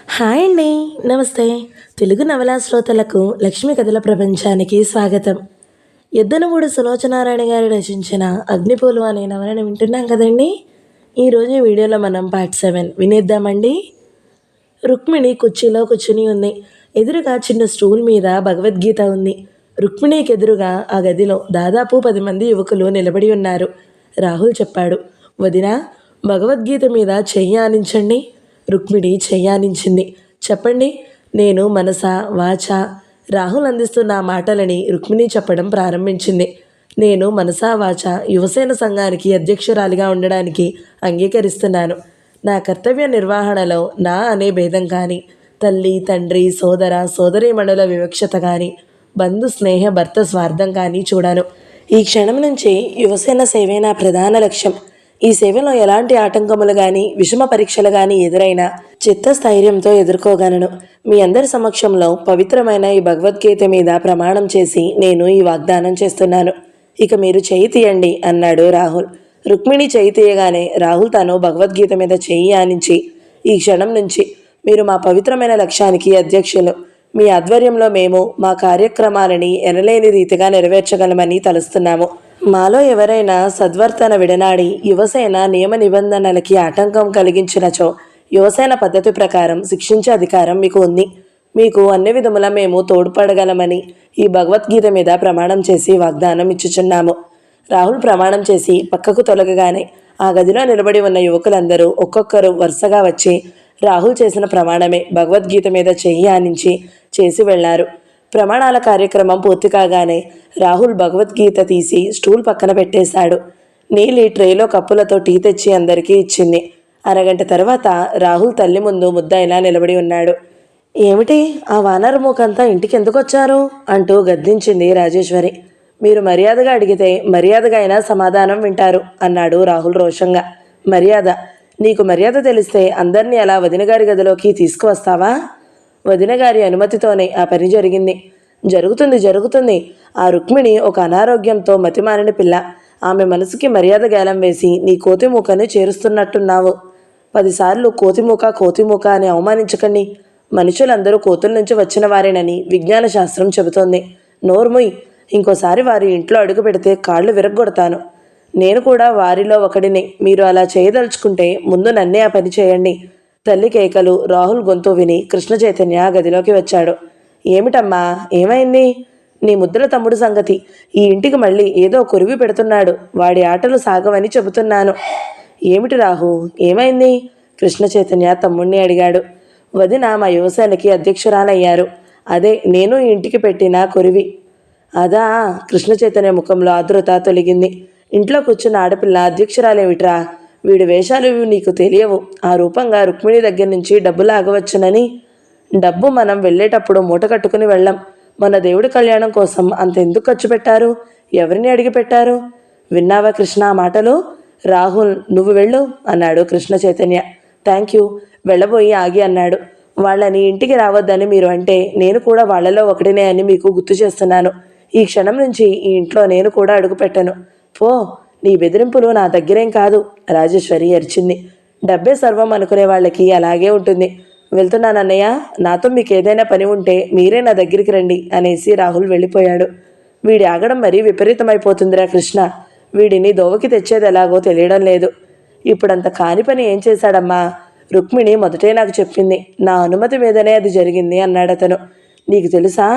Hi అండి. నమస్తే. తెలుగు నవలా శ్రోతలకు లక్ష్మీ కథల ప్రపంచానికి స్వాగతం. ఎద్దనమూడి సులోచనారాయణ గారు రచించిన అగ్నిపూలు అనే నవలను వింటున్నాం కదండి. ఈరోజు ఈ వీడియోలో మనం పార్ట్ 7 వినేద్దామండి. రుక్మిణి కుర్చీలో కూర్చుని ఉంది. ఎదురుగా చిన్న స్టూల్ మీద భగవద్గీత ఉంది. రుక్మిణికి ఎదురుగా ఆ గదిలో దాదాపు 10 మంది యువకులు నిలబడి ఉన్నారు. రాహుల్ చెప్పాడు, వదినా, భగవద్గీత మీద చెయ్యి ఆనించండి. రుక్మిణి చెయ్యానించింది. చెప్పండి. నేను మనస వాచ. రాహుల్ అందిస్తున్న ఆ మాటలని రుక్మిణి చెప్పడం ప్రారంభించింది. నేను మనసా వాచ యువసేన సంఘానికి అధ్యక్షురాలిగా ఉండడానికి అంగీకరిస్తున్నాను. నా కర్తవ్య నిర్వహణలో నా అనే భేదం కానీ, తల్లి తండ్రి సోదర సోదరీమణుల వివక్షత కానీ, బంధు స్నేహ భర్త స్వార్థం కానీ చూడాను. ఈ క్షణం నుంచి యువసేన సేవే నా ప్రధాన లక్ష్యం. ఈ సేవలో ఎలాంటి ఆటంకములు కానీ విషమ పరీక్షలు కానీ ఎదురైనా చిత్తస్థైర్యంతో ఎదుర్కోగలను. మీ అందరి సమక్షంలో పవిత్రమైన ఈ భగవద్గీత మీద ప్రమాణం చేసి నేను ఈ వాగ్దానం చేస్తున్నాను. ఇక మీరు చేయి తీయండి అన్నాడు రాహుల్. రుక్మిణి చేయి తీయగానే రాహుల్ తను భగవద్గీత మీద చేయి ఆనించి, ఈ క్షణం నుంచి మీరు మా పవిత్రమైన లక్ష్యానికి అధ్యక్షులు. మీ ఆధ్వర్యంలో మేము మా కార్యక్రమాలని ఎనలేని రీతిగా నెరవేర్చగలమని తలుస్తున్నాము. మాలో ఎవరైనా సద్వర్తన విడనాడి యువసేన నియమ నిబంధనలకి ఆటంకం కలిగించినచో యువసేన పద్ధతి ప్రకారం శిక్షించే అధికారం మీకు ఉంది. మీకు అన్ని విధముల మేము తోడ్పడగలమని ఈ భగవద్గీత మీద ప్రమాణం చేసి వాగ్దానం ఇచ్చుచున్నాము. రాహుల్ ప్రమాణం చేసి పక్కకు తొలగగానే ఆ గదిలో నిలబడి ఉన్న యువకులందరూ ఒక్కొక్కరు వరుసగా వచ్చి రాహుల్ చేసిన ప్రమాణమే భగవద్గీత మీద చెయ్యి ఆనించి చేసి వెళ్లారు. ప్రమాణాల కార్యక్రమం పూర్తి కాగానే రాహుల్ భగవద్గీత తీసి స్టూల్ పక్కన పెట్టేశాడు. నీలి ట్రేలో కప్పులతో టీ తెచ్చి అందరికీ ఇచ్చింది. అరగంట తర్వాత రాహుల్ తల్లి ముందు ముద్దాయిలా నిలబడి ఉన్నాడు. ఏమిటి ఆ వానర మూకంతా ఇంటికి ఎందుకు వచ్చారు అంటూ గద్దించింది రాజేశ్వరి. మీరు మర్యాదగా అడిగితే మర్యాదగా అయినా సమాధానం వింటారు అన్నాడు రాహుల్ రోషంగా. మర్యాద? నీకు మర్యాద తెలిస్తే అందరినీ అలా వదినగారి గదిలోకి తీసుకువస్తావా? వదినగారి అనుమతితోనే ఆ పని జరిగింది. జరుగుతుంది. ఆ రుక్మిణి ఒక అనారోగ్యంతో మతిమారిన పిల్ల. ఆమె మనసుకి మర్యాద గేలం వేసి నీ కోతిమూకని చేరుస్తున్నట్టున్నావు. 10 సార్లు కోతిమూక అని అవమానించకండి. మనుషులందరూ కోతుల నుంచి వచ్చిన వారేనని విజ్ఞాన శాస్త్రం చెబుతోంది. నోర్ముయ్, ఇంకోసారి వారి ఇంట్లో అడుగు పెడితే కాళ్ళు విరగ్గొడతాను. నేను కూడా వారిలో ఒకడిని. మీరు అలా చేయదలుచుకుంటే ముందు నన్నే ఆ పని చేయండి. తల్లి కేకలు, రాహుల్ గొంతు విని కృష్ణ చైతన్య గదిలోకి వచ్చాడు. ఏమిటమ్మా, ఏమైంది? నీ ముద్దుల తమ్ముడు సంగతి. ఈ ఇంటికి మళ్ళీ ఏదో కొరివి పెడుతున్నాడు. వాడి ఆటలు సాగవని చెబుతున్నాను. ఏమిటి రాహు, ఏమైంది? కృష్ణ చైతన్య తమ్ముణ్ణి అడిగాడు. వదిన మా యువసేనకి అధ్యక్షురాలయ్యారు. అదే నేను ఈ ఇంటికి పెట్టిన కొరివి. అదా? కృష్ణ చైతన్య ముఖంలో ఆతృత తొలగింది. ఇంట్లో కూర్చున్న ఆడపిల్ల అధ్యక్షురాలేమిట్రా? వీడి వేషాలు నీకు తెలియవు. ఆ రూపంగా రుక్మిణి దగ్గర నుంచి డబ్బు లాగవచ్చునని. డబ్బు మనం వెళ్ళేటప్పుడు మూట కట్టుకుని వెళ్ళాం. మన దేవుడి కళ్యాణం కోసం అంత ఎందుకు ఖర్చు పెట్టారు? ఎవరిని అడిగి పెట్టారు? విన్నావా కృష్ణ ఆ మాటలు? రాహుల్, నువ్వు వెళ్ళు అన్నాడు కృష్ణ చైతన్య. Thank you. వెళ్ళబోయి ఆగి అన్నాడు. వాళ్ళని ఇంటికి రావద్దని మీరు అంటే నేను కూడా వాళ్లలో ఒకటినే అని మీకు గుర్తు చేస్తున్నాను. ఈ క్షణం నుంచి ఈ ఇంట్లో నేను కూడా అడుగు పెట్టను. పో, నీ బెదిరింపులు నా దగ్గరేం కాదు. రాజేశ్వరి అరిచింది. డబ్బే సర్వం అనుకునే వాళ్ళకి అలాగే ఉంటుంది. వెళ్తున్నానన్నయ్య, నాతో మీకు ఏదైనా పని ఉంటే మీరే నా దగ్గరికి రండి అనేసి రాహుల్ వెళ్ళిపోయాడు. వీడి ఆగడం మరీ విపరీతమైపోతుందిరా కృష్ణ. వీడిని దోవకి తెచ్చేది ఎలాగో తెలియడం లేదు. ఇప్పుడంత కాని పని ఏం చేశాడమ్మా? రుక్మిణి మొదటే నాకు చెప్పింది. నా అనుమతి మీదనే అది జరిగింది అన్నాడతను. నీకు తెలుసా?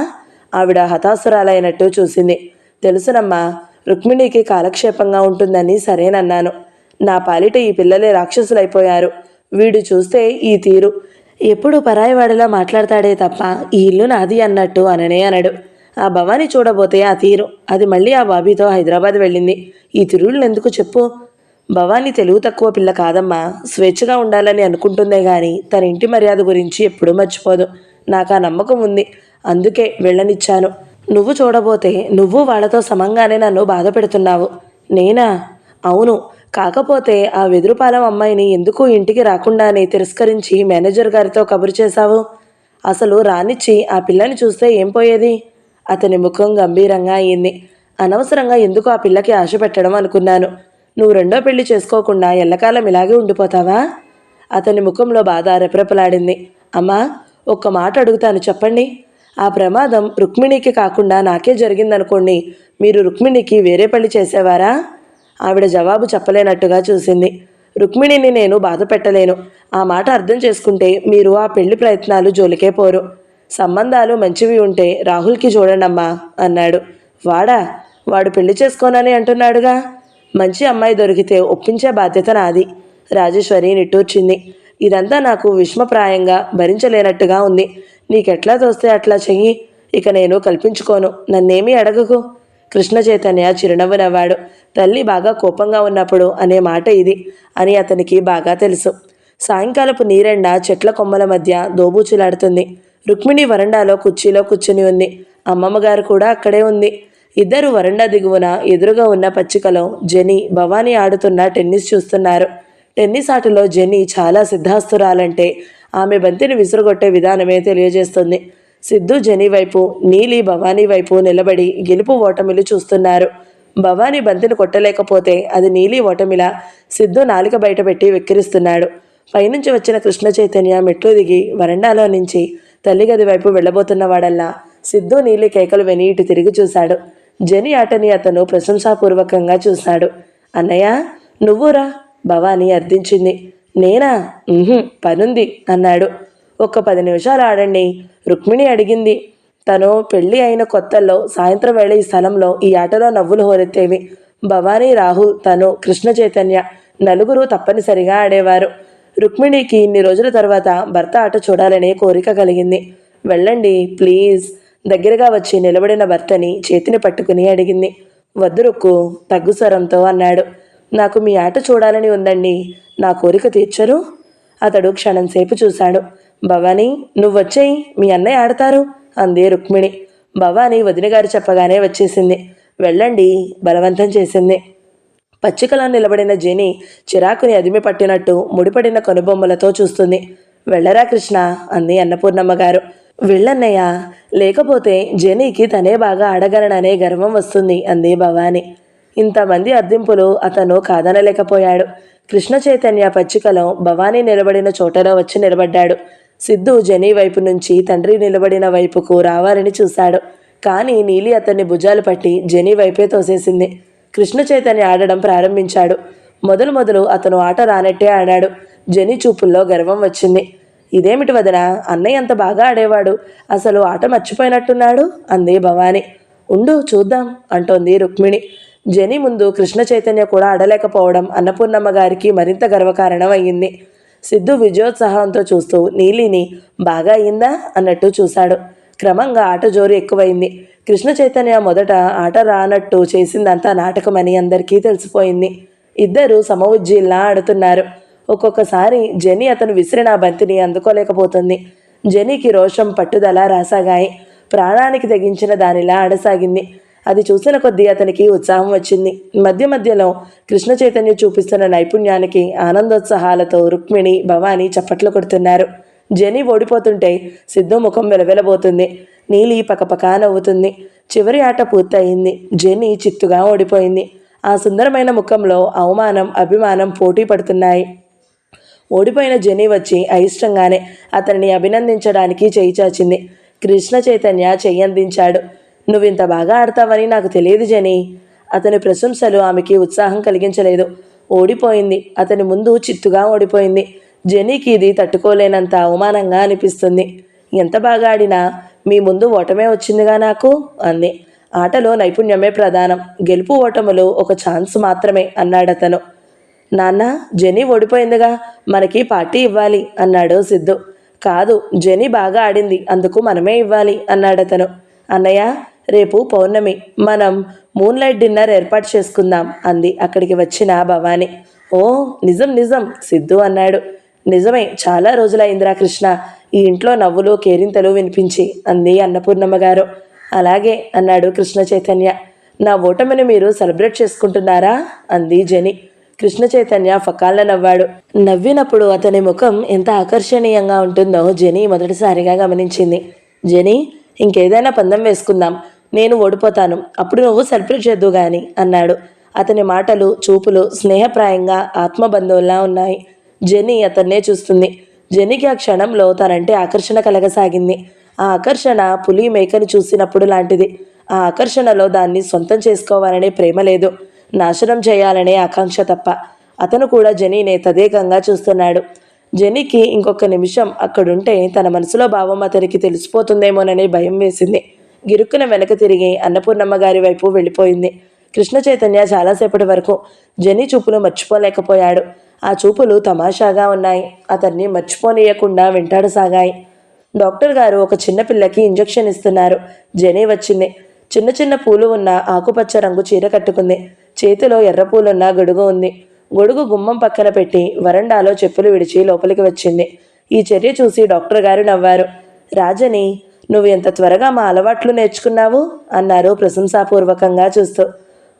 ఆవిడ హతాసురాలైనట్టు చూసింది. తెలుసునమ్మా, రుక్మిణికి కాలక్షేపంగా ఉంటుందని సరేనన్నాను. నా పాలిట ఈ పిల్లలే రాక్షసులైపోయారు. వీడు చూస్తే ఈ తీరు. ఎప్పుడు పరాయివాడిలా మాట్లాడతాడే తప్ప ఈ ఇల్లు నాది అన్నట్టు అననే అనడు. ఆ భవానీ చూడబోతే ఆ తీరు. అది మళ్ళీ ఆ బాబీతో హైదరాబాద్ వెళ్ళింది. ఈ తిరుగుళ్ళు ఎందుకు చెప్పు? భవానీ తెలుగు తక్కువ పిల్ల కాదమ్మా. స్వేచ్ఛగా ఉండాలని అనుకుంటుందే గాని తన ఇంటి మర్యాద గురించి ఎప్పుడూ మర్చిపోదు. నాకు ఆ నమ్మకం ఉంది. అందుకే వెళ్ళనిచ్చాను. నువ్వు చూడబోతే నువ్వు వాళ్లతో సమంగానే నన్ను బాధ పెడుతున్నావు. నేనా? అవును. కాకపోతే ఆ వెదురుపాలెం అమ్మాయిని ఎందుకు ఇంటికి రాకుండానే తిరస్కరించి మేనేజర్ గారితో కబురు చేశావు? అసలు రానిచ్చి ఆ పిల్లని చూస్తే ఏం పోయేది? అతని ముఖం గంభీరంగా అయింది. అనవసరంగా ఎందుకు ఆ పిల్లకి ఆశ పెట్టడం అనుకున్నాను. నువ్వు రెండో పెళ్లి చేసుకోకుండా ఎల్లకాలం ఇలాగే ఉండిపోతావా? అతని ముఖంలో బాధ రెపరెపలాడింది. అమ్మా, ఒక్క మాట అడుగుతాను, చెప్పండి. ఆ ప్రమాదం రుక్మిణికి కాకుండా నాకే జరిగిందనుకోండి, మీరు రుక్మిణికి వేరే పెళ్లి చేసేవారా? ఆవిడ జవాబు చెప్పలేనట్టుగా చూసింది. రుక్మిణిని నేను బాధ పెట్టలేను. ఆ మాట అర్థం చేసుకుంటే మీరు ఆ పెళ్లి ప్రయత్నాలు జోలికే పోరు. సంబంధాలు మంచివి ఉంటే రాహుల్కి చూడండమ్మా అన్నాడు. వాడు పెళ్లి చేసుకోనని అంటున్నాడుగా. మంచి అమ్మాయి దొరికితే ఒప్పించే బాధ్యత నాది. రాజేశ్వరి నిట్టూర్చింది. ఇదంతా నాకు విషమప్రాయంగా భరించలేనట్టుగా ఉంది. నీకెట్లా తోస్తే అట్లా చెయ్యి. ఇక నేను కల్పించుకోను. నన్నేమీ అడగకు. కృష్ణ చైతన్య చిరునవ్వు నవ్వాడు. తల్లి బాగా కోపంగా ఉన్నప్పుడు అనే మాట ఇది అని అతనికి బాగా తెలుసు. సాయంకాలపు నీరెండ చెట్ల కొమ్మల మధ్య దోబూచులాడుతుంది. రుక్మిణి వరండాలో కుర్చీలో కూర్చుని ఉంది. అమ్మమ్మగారు కూడా అక్కడే ఉంది. ఇద్దరు వరండా దిగువన ఎదురుగా ఉన్న పచ్చికలో జెనీ, భవానీ ఆడుతున్న టెన్నిస్ చూస్తున్నారు. టెన్నిస్ ఆటలో జెనీ చాలా సిద్ధాస్తురాలంటే ఆమె బంతిని విసురుగొట్టే విధానమే తెలియజేస్తుంది. సిద్ధు జెనీ వైపు, నీలి భవానీ వైపు నిలబడి గెలుపు ఓటమిలు చూస్తున్నారు. భవానీ బంతిని కొట్టలేకపోతే అది నీలి ఓటమిలా సిద్ధు నాలిక బయటపెట్టి వెక్కిరిస్తున్నాడు. పైనుంచి వచ్చిన కృష్ణ చైతన్య మెట్లు దిగి వరండాలో నుంచి తల్లిగది వైపు వెళ్ళబోతున్నవాడల్లా సిద్ధు నీలి కేకలు విని ఇటు తిరిగి చూశాడు. జెనీ ఆటని అతను ప్రశంసాపూర్వకంగా చూశాడు. అన్నయ్య, నువ్వురా, భవానీ అర్థించింది. నేనా? పనుంది అన్నాడు. ఒక్క 10 నిమిషాలు ఆడండి, రుక్మిణి అడిగింది. తను పెళ్లి అయిన కొత్తల్లో సాయంత్రం వేళ ఈ స్థలంలో ఈ ఆటలో నవ్వులు హోరెత్తేవి. భవానీ, రాహుల్, తను, కృష్ణ చైతన్య నలుగురు తప్పనిసరిగా ఆడేవారు. రుక్మిణికి ఇన్ని రోజుల తర్వాత భర్త ఆట చూడాలనే కోరిక కలిగింది. వెళ్ళండి ప్లీజ్, దగ్గరగా వచ్చి నిలబడిన భర్తని చేతిని పట్టుకుని అడిగింది. వద్దు రుక్కు, తగ్గు స్వరంతో అన్నాడు. నాకు మీ ఆట చూడాలని ఉందండి, నా కోరిక తీర్చరు? అతడు క్షణంసేపు చూశాడు. భవానీ, నువ్వొచ్చేయి, మీ అన్నయ్య ఆడతారు అంది రుక్మిణి. భవానీ వదినగారు చెప్పగానే వచ్చేసింది. వెళ్ళండి, బలవంతం చేసింది. పచ్చికలా నిలబడిన జెనీ చిరాకుని అదిమి పట్టినట్టు ముడిపడిన కనుబొమ్మలతో చూస్తుంది. వెళ్ళరా కృష్ణ అంది అన్నపూర్ణమ్మగారు. వెళ్ళన్నయ్య, లేకపోతే జెనీకి తనే బాగా ఆడగలననే గర్వం వస్తుంది అంది భవానీ. ఇంతమంది అర్థింపులు అతను కాదనలేకపోయాడు. కృష్ణ చైతన్య పచ్చికలో భవానీ నిలబడిన చోటలో వచ్చి నిలబడ్డాడు. సిద్ధు జెనీ వైపు నుంచి తండ్రి నిలబడిన వైపుకు రావాలని చూశాడు. కానీ నీలి అతన్ని భుజాలు పట్టి జెనీ వైపే తోసేసింది. కృష్ణ చైతన్య ఆడడం ప్రారంభించాడు. మొదలు అతను ఆట రానట్టే ఆడాడు. జెనీ చూపుల్లో గర్వం వచ్చింది. ఇదేమిటి వదన, అన్నయ్య అంత బాగా ఆడేవాడు, అసలు ఆట మర్చిపోయినట్టున్నాడు అంది భవానీ. ఉండు చూద్దాం అంటోంది రుక్మిణి. జెనీ ముందు కృష్ణ చైతన్య కూడా ఆడలేకపోవడం అన్నపూర్ణమ్మ గారికి మరింత గర్వకారణం అయ్యింది. సిద్ధు విజయోత్సాహంతో చూస్తూ నీలిని బాగా అయిందా అన్నట్టు చూశాడు. క్రమంగా ఆట జోరు ఎక్కువైంది. కృష్ణ చైతన్య మొదట ఆట రానట్టు చేసిందంతా నాటకమని అందరికీ తెలిసిపోయింది. ఇద్దరు సమవుజ్జీల్లా ఆడుతున్నారు. ఒక్కొక్కసారి జెనీ అతను విసిరిన బంతిని అందుకోలేకపోతుంది. జెనీకి రోషం, పట్టుదల రాసాగాయి. ప్రాణానికి తెగించిన దానిలా ఆడసాగింది. అది చూసిన కొద్దీ అతనికి ఉత్సాహం వచ్చింది. మధ్యలో కృష్ణ చైతన్య చూపిస్తున్న నైపుణ్యానికి ఆనందోత్సాహాలతో రుక్మిణి, భవానీ చప్పట్లు కొడుతున్నారు. జెనీ ఓడిపోతుంటే సిద్ధు ముఖం వెలవెలబోతుంది. నీలి పకపకా నవ్వుతుంది. చివరి ఆట పూర్తయింది. జెనీ చిత్తుగా ఓడిపోయింది. ఆ సుందరమైన ముఖంలో అవమానం, అభిమానం పోటీ పడుతున్నాయి. ఓడిపోయిన జెనీ వచ్చి అయిష్టంగానే అతనిని అభినందించడానికి చేయి చాచింది. కృష్ణ చైతన్య చెయ్యందించాడు. నువ్వింత బాగా ఆడతావని నాకు తెలియదు జెనీ. అతని ప్రశంసలు ఆమెకి ఉత్సాహం కలిగించలేదు. ఓడిపోయింది. అతని ముందు చిత్తుగా ఓడిపోయింది. జెనీకి ఇది తట్టుకోలేనంత అవమానంగా అనిపిస్తుంది. ఎంత బాగా ఆడినా మీ ముందు ఓటమే వచ్చిందిగా నాకు అంది. ఆటలో నైపుణ్యమే ప్రధానం, గెలుపు ఓటములు ఒక ఛాన్స్ మాత్రమే అన్నాడతను. నాన్న, జెనీ ఓడిపోయిందిగా, మనకి పార్టీ ఇవ్వాలి అన్నాడు సిద్ధు. కాదు, జెనీ బాగా ఆడింది, అందుకు మనమే ఇవ్వాలి అన్నాడతను. అన్నయ్య, రేపు పౌర్ణమి, మనం మూన్లైట్ డిన్నర్ ఏర్పాటు చేసుకుందాం అంది అక్కడికి వచ్చిన భవానీ. ఓ నిజం సిద్ధు అన్నాడు. నిజమే, చాలా రోజులైందిరా కృష్ణ ఈ ఇంట్లో నవ్వులు కేరింతలు వినిపించి అంది అన్నపూర్ణమ్మ గారు. అలాగే అన్నాడు కృష్ణ చైతన్య. నా ఓటమిని మీరు సెలబ్రేట్ చేసుకుంటున్నారా అంది జెనీ. కృష్ణ చైతన్య ఫకాళ్ళ నవ్వాడు. నవ్వినప్పుడు అతని ముఖం ఎంత ఆకర్షణీయంగా ఉంటుందో జెనీ మొదటిసారిగా గమనించింది. జెనీ, ఇంకేదైనా పందెం వేసుకుందాం, నేను ఓడిపోతాను, అప్పుడు నువ్వు సెలబ్రేట్ చేద్దు గాని అన్నాడు. అతని మాటలు, చూపులు స్నేహప్రాయంగా ఆత్మబంధువుల్లా ఉన్నాయి. జెనీ అతన్నే చూస్తుంది. జెనీకి ఆ క్షణంలో తనంటే ఆకర్షణ కలగసాగింది. ఆ ఆకర్షణ పులి మేకని చూసినప్పుడు లాంటిది. ఆ ఆకర్షణలో దాన్ని సొంతం చేసుకోవాలనే ప్రేమ లేదు, నాశనం చేయాలనే ఆకాంక్ష తప్ప. అతను కూడా జెనీనే తదేకంగా చూస్తున్నాడు. జెనీకి ఇంకొక నిమిషం అక్కడుంటే తన మనసులో భావం అతనికి తెలిసిపోతుందేమోననే భయం వేసింది. గిరుక్కున వెనక తిరిగి అన్నపూర్ణమ్మ గారి వైపు వెళ్ళిపోయింది. కృష్ణ చైతన్య చాలాసేపటి వరకు జెనీ చూపులు మర్చిపోలేకపోయాడు. ఆ చూపులు తమాషాగా ఉన్నాయి. అతన్ని మర్చిపోనీయకుండా వెంటాడసాగాయి. డాక్టర్ గారు ఒక చిన్న పిల్లకి ఇంజెక్షన్ ఇస్తున్నారు. జెనీ వచ్చింది. చిన్న చిన్న పూలు ఉన్న ఆకుపచ్చ రంగు చీర కట్టుకుంది. చేతిలో ఎర్ర పూలున్న గొడుగు ఉంది. గొడుగు గుమ్మం పక్కన పెట్టి వరండాలో చెప్పులు విడిచి లోపలికి వచ్చింది. ఈ చర్య చూసి డాక్టర్ గారు నవ్వారు. రాజని, నువ్వు ఎంత త్వరగా మా అలవాట్లు నేర్చుకున్నావు అన్నారు ప్రశంసాపూర్వకంగా చూస్తూ.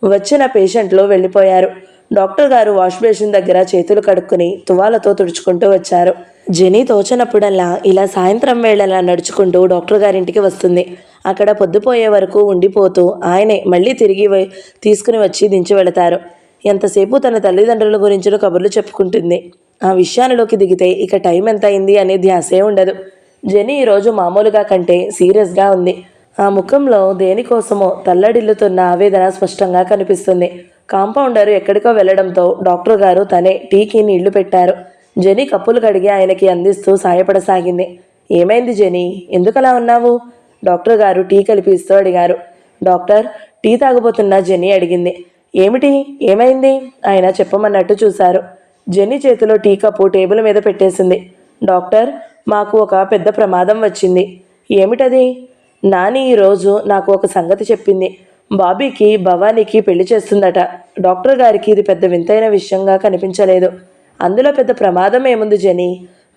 వచ్చిన పేషెంట్లు వెళ్ళిపోయారు. డాక్టర్ గారు వాష్ బేసిన్ దగ్గర చేతులు కడుక్కుని తువాలతో తుడుచుకుంటూ వచ్చారు. జెనీ తోచనప్పుడల్లా ఇలా సాయంత్రం వేళలా నడుచుకుంటూ డాక్టర్ గారింటికి వస్తుంది. అక్కడ పొద్దుపోయే వరకు ఉండిపోతూ ఆయనే మళ్ళీ తిరిగి తీసుకుని వచ్చి దించి వెళతారు. ఎంతసేపు తన తల్లిదండ్రుల గురించిన కబుర్లు చెప్పుకుంటుంది. ఆ విషయాలలోకి దిగితే ఇక టైం ఎంత అయింది అనే ధ్యాసే ఉండదు. జెనీ ఈరోజు మామూలుగా కంటే సీరియస్గా ఉంది. ఆ ముఖంలో దేనికోసమో తల్లడిల్లుతున్న ఆవేదన స్పష్టంగా కనిపిస్తుంది. కాంపౌండర్ ఎక్కడికో వెళ్లడంతో డాక్టర్ గారు తనే టీకి నీళ్లు పెట్టారు. జెనీ కప్పులు కడిగి ఆయనకి అందిస్తూ సాయపడసాగింది. ఏమైంది జెనీ, ఎందుకలా ఉన్నావు? డాక్టర్ గారు టీ కలిపిస్తూ అడిగారు. డాక్టర్, టీ తాగబోతున్న జెనీ అడిగింది. ఏమిటి, ఏమైంది? ఆయన చెప్పమన్నట్టు చూశారు. జెనీ చేతిలో టీ కప్పు టేబుల్ మీద పెట్టేసింది. డాక్టర్, మాకు ఒక పెద్ద ప్రమాదం వచ్చింది. ఏమిటది? నాని ఈరోజు నాకు ఒక సంగతి చెప్పింది. బాబీకి భవానీకి పెళ్లి చేస్తుందట. డాక్టర్ గారికి ఇది పెద్ద వింతైన విషయంగా కనిపించలేదు. అందులో పెద్ద ప్రమాదం ఏముంది జెనీ?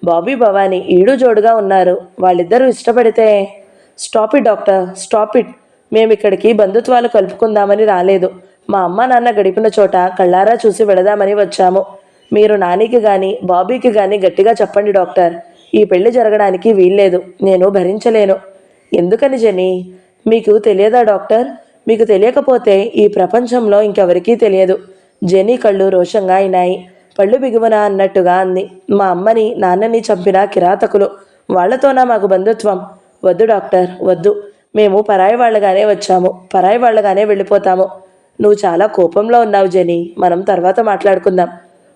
బాబీ భవానీ ఈడు జోడుగా ఉన్నారు. వాళ్ళిద్దరూ ఇష్టపడితే... stop it doctor, stop it. మేమిక్కడికి బంధుత్వాలు కలుపుకుందామని రాలేదు. మా అమ్మ నాన్న గడిపిన చోట కళ్ళారా చూసి వెళదామని వచ్చాము. మీరు నానికి కానీ బాబీకి కానీ గట్టిగా చెప్పండి డాక్టర్. ఈ పెళ్లి జరగడానికి వీల్లేదు. నేను భరించలేను. ఎందుకని జెనీ? మీకు తెలియదా డాక్టర్? మీకు తెలియకపోతే ఈ ప్రపంచంలో ఇంకెవరికీ తెలియదు. జెనీ కళ్ళు రోషంగా అయినాయి. పళ్ళు బిగువన అన్నట్టుగా అంది. మా అమ్మని నాన్నని చంపిన కిరాతకులు. వాళ్లతోనా మాకు బంధుత్వం? వద్దు డాక్టర్, వద్దు. మేము పరాయి వాళ్ళగానే వచ్చాము, పరాయి వాళ్ళగానే వెళ్ళిపోతాము. నువ్వు చాలా కోపంలో ఉన్నావు జెనీ. మనం తర్వాత మాట్లాడుకుందాం.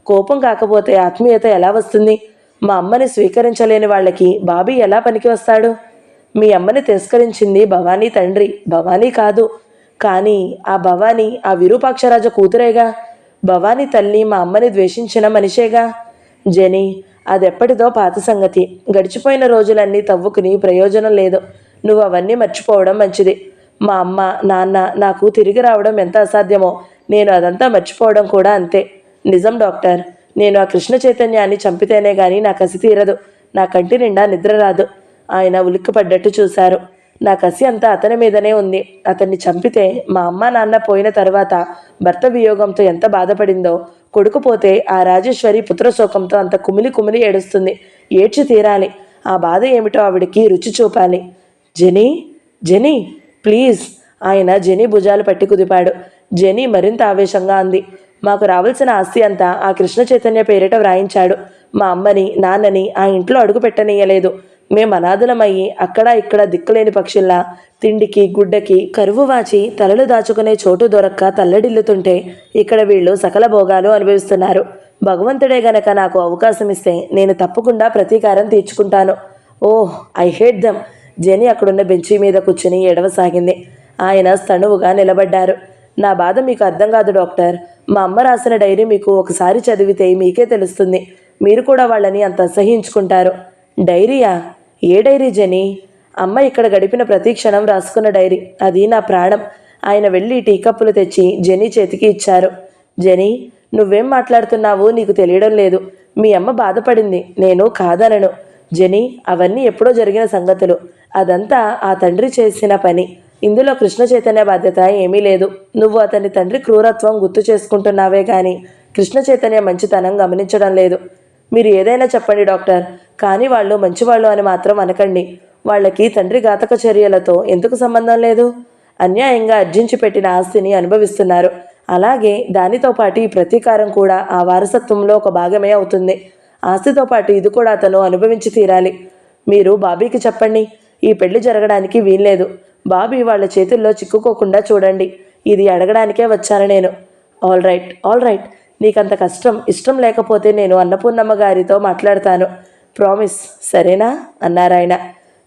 కోపం కాకపోతే ఆత్మీయత ఎలా వస్తుంది? మా అమ్మని స్వీకరించలేని వాళ్ళకి బాబీ ఎలా పనికి వస్తాడు? మీ అమ్మని తిరస్కరించింది భవానీ తండ్రి, భవానీ కాదు. కానీ ఆ భవానీ ఆ విరూపాక్షరాజ కూతురేగా. భవానీ తల్లి మా అమ్మని ద్వేషించిన మనిషేగా. జెనీ, అదెప్పటిదో పాత సంగతి. గడిచిపోయిన రోజులన్నీ తవ్వుకుని ప్రయోజనం లేదు. నువ్వు అవన్నీ మర్చిపోవడం మంచిది. మా అమ్మ నాన్న నాకు తిరిగి రావడం ఎంత అసాధ్యమో నేను అదంతా మర్చిపోవడం కూడా అంతే. నిజం డాక్టర్, నేను ఆ కృష్ణ చైతన్యాన్ని చంపితేనే గాని నా కసి తీరదు. నా కంటి నిండా నిద్ర రాదు. ఆయన ఉలిక్కిపడ్డట్టు చూశారు. నా కసి అంతా అతని మీదనే ఉంది. అతన్ని చంపితే మా అమ్మ నాన్న పోయిన తర్వాత భర్త వియోగంతో ఎంత బాధపడిందో, కొడుకు పోతే ఆ రాజేశ్వరి పుత్రశోకంతో అంత కుమిలి కుమిలి ఏడుస్తుంది. ఏడ్చి తీరాలి. ఆ బాధ ఏమిటో ఆవిడికి రుచి చూపాలి. Jenny, Jenny please. ఆయన జెనీ భుజాలు పట్టి కుదిపాడు. జెనీ మరింత ఆవేశంగా అంది. మాకు రావాల్సిన ఆస్తి అంతా ఆ కృష్ణ చైతన్య పేరిట వ్రాయించాడు. మా అమ్మని నాన్నని ఆ ఇంట్లో అడుగు పెట్టనీయలేదు. మేము అనాథలమయ్యి అక్కడ ఇక్కడ దిక్కులేని పక్షుల్లా తిండికి గుడ్డకి కరువు వాచి తలలు దాచుకునే చోటు దొరక్క తల్లడిల్లుతుంటే ఇక్కడ వీళ్ళు సకల భోగాలు అనుభవిస్తున్నారు. భగవంతుడే గనక నాకు అవకాశం ఇస్తే నేను తప్పకుండా ప్రతీకారం తీర్చుకుంటాను. ఓహ్, ఐ హేట్ దమ్. జెనీ అక్కడున్న బెంచీ మీద కూర్చుని ఏడవసాగింది. ఆయన స్తణువుగా నిలబడ్డారు. నా బాధ మీకు అర్థం కాదు డాక్టర్. మా అమ్మ రాసిన డైరీ మీకు ఒకసారి చదివితే మీకే తెలుస్తుంది. మీరు కూడా వాళ్ళని అంత అసహించుకుంటారు. డైరీయా? ఏ డైరీ జెనీ? అమ్మ ఇక్కడ గడిపిన ప్రతి క్షణం రాసుకున్న డైరీ. అది నా ప్రాణం. ఆయన వెళ్ళి టీ కప్పులు తెచ్చి జెనీ చేతికి ఇచ్చారు. జెనీ, నువ్వేం మాట్లాడుతున్నావో నీకు తెలియడం లేదు. మీ అమ్మ బాధపడింది, నేను కాదనను. జెనీ, అవన్నీ ఎప్పుడో జరిగిన సంగతులు. అదంతా ఆ తండ్రి చేసిన పని. ఇందులో కృష్ణ చైతన్య బాధ్యత ఏమీ లేదు. నువ్వు అతని తండ్రి క్రూరత్వం గుర్తు చేసుకుంటున్నావే కానీ కృష్ణ చైతన్య మంచితనం గమనించడం లేదు. మీరు ఏదైనా చెప్పండి డాక్టర్, కానీ వాళ్ళు మంచివాళ్ళు అని మాత్రం అనకండి. వాళ్ళకి తండ్రి ఘాతక చర్యలతో ఎందుకు సంబంధం లేదు? అన్యాయంగా అర్జించి పెట్టిన ఆస్తిని అనుభవిస్తున్నారు. అలాగే దానితో పాటు ఈ ప్రతీకారం కూడా ఆ వారసత్వంలో ఒక భాగమే అవుతుంది. ఆస్తితో పాటు ఇది కూడా అతను అనుభవించి తీరాలి. మీరు బాబీకి చెప్పండి, ఈ పెళ్లి జరగడానికి వీల్లేదు. బాబీ వాళ్ళ చేతుల్లో చిక్కుకోకుండా చూడండి. ఇది అడగడానికే వచ్చాను నేను. ఆల్ రైట్, నీకంత ఇష్టం లేకపోతే నేను అన్నపూర్ణమ్మ గారితో మాట్లాడతాను. ప్రామిస్, సరేనా అన్నారాయన.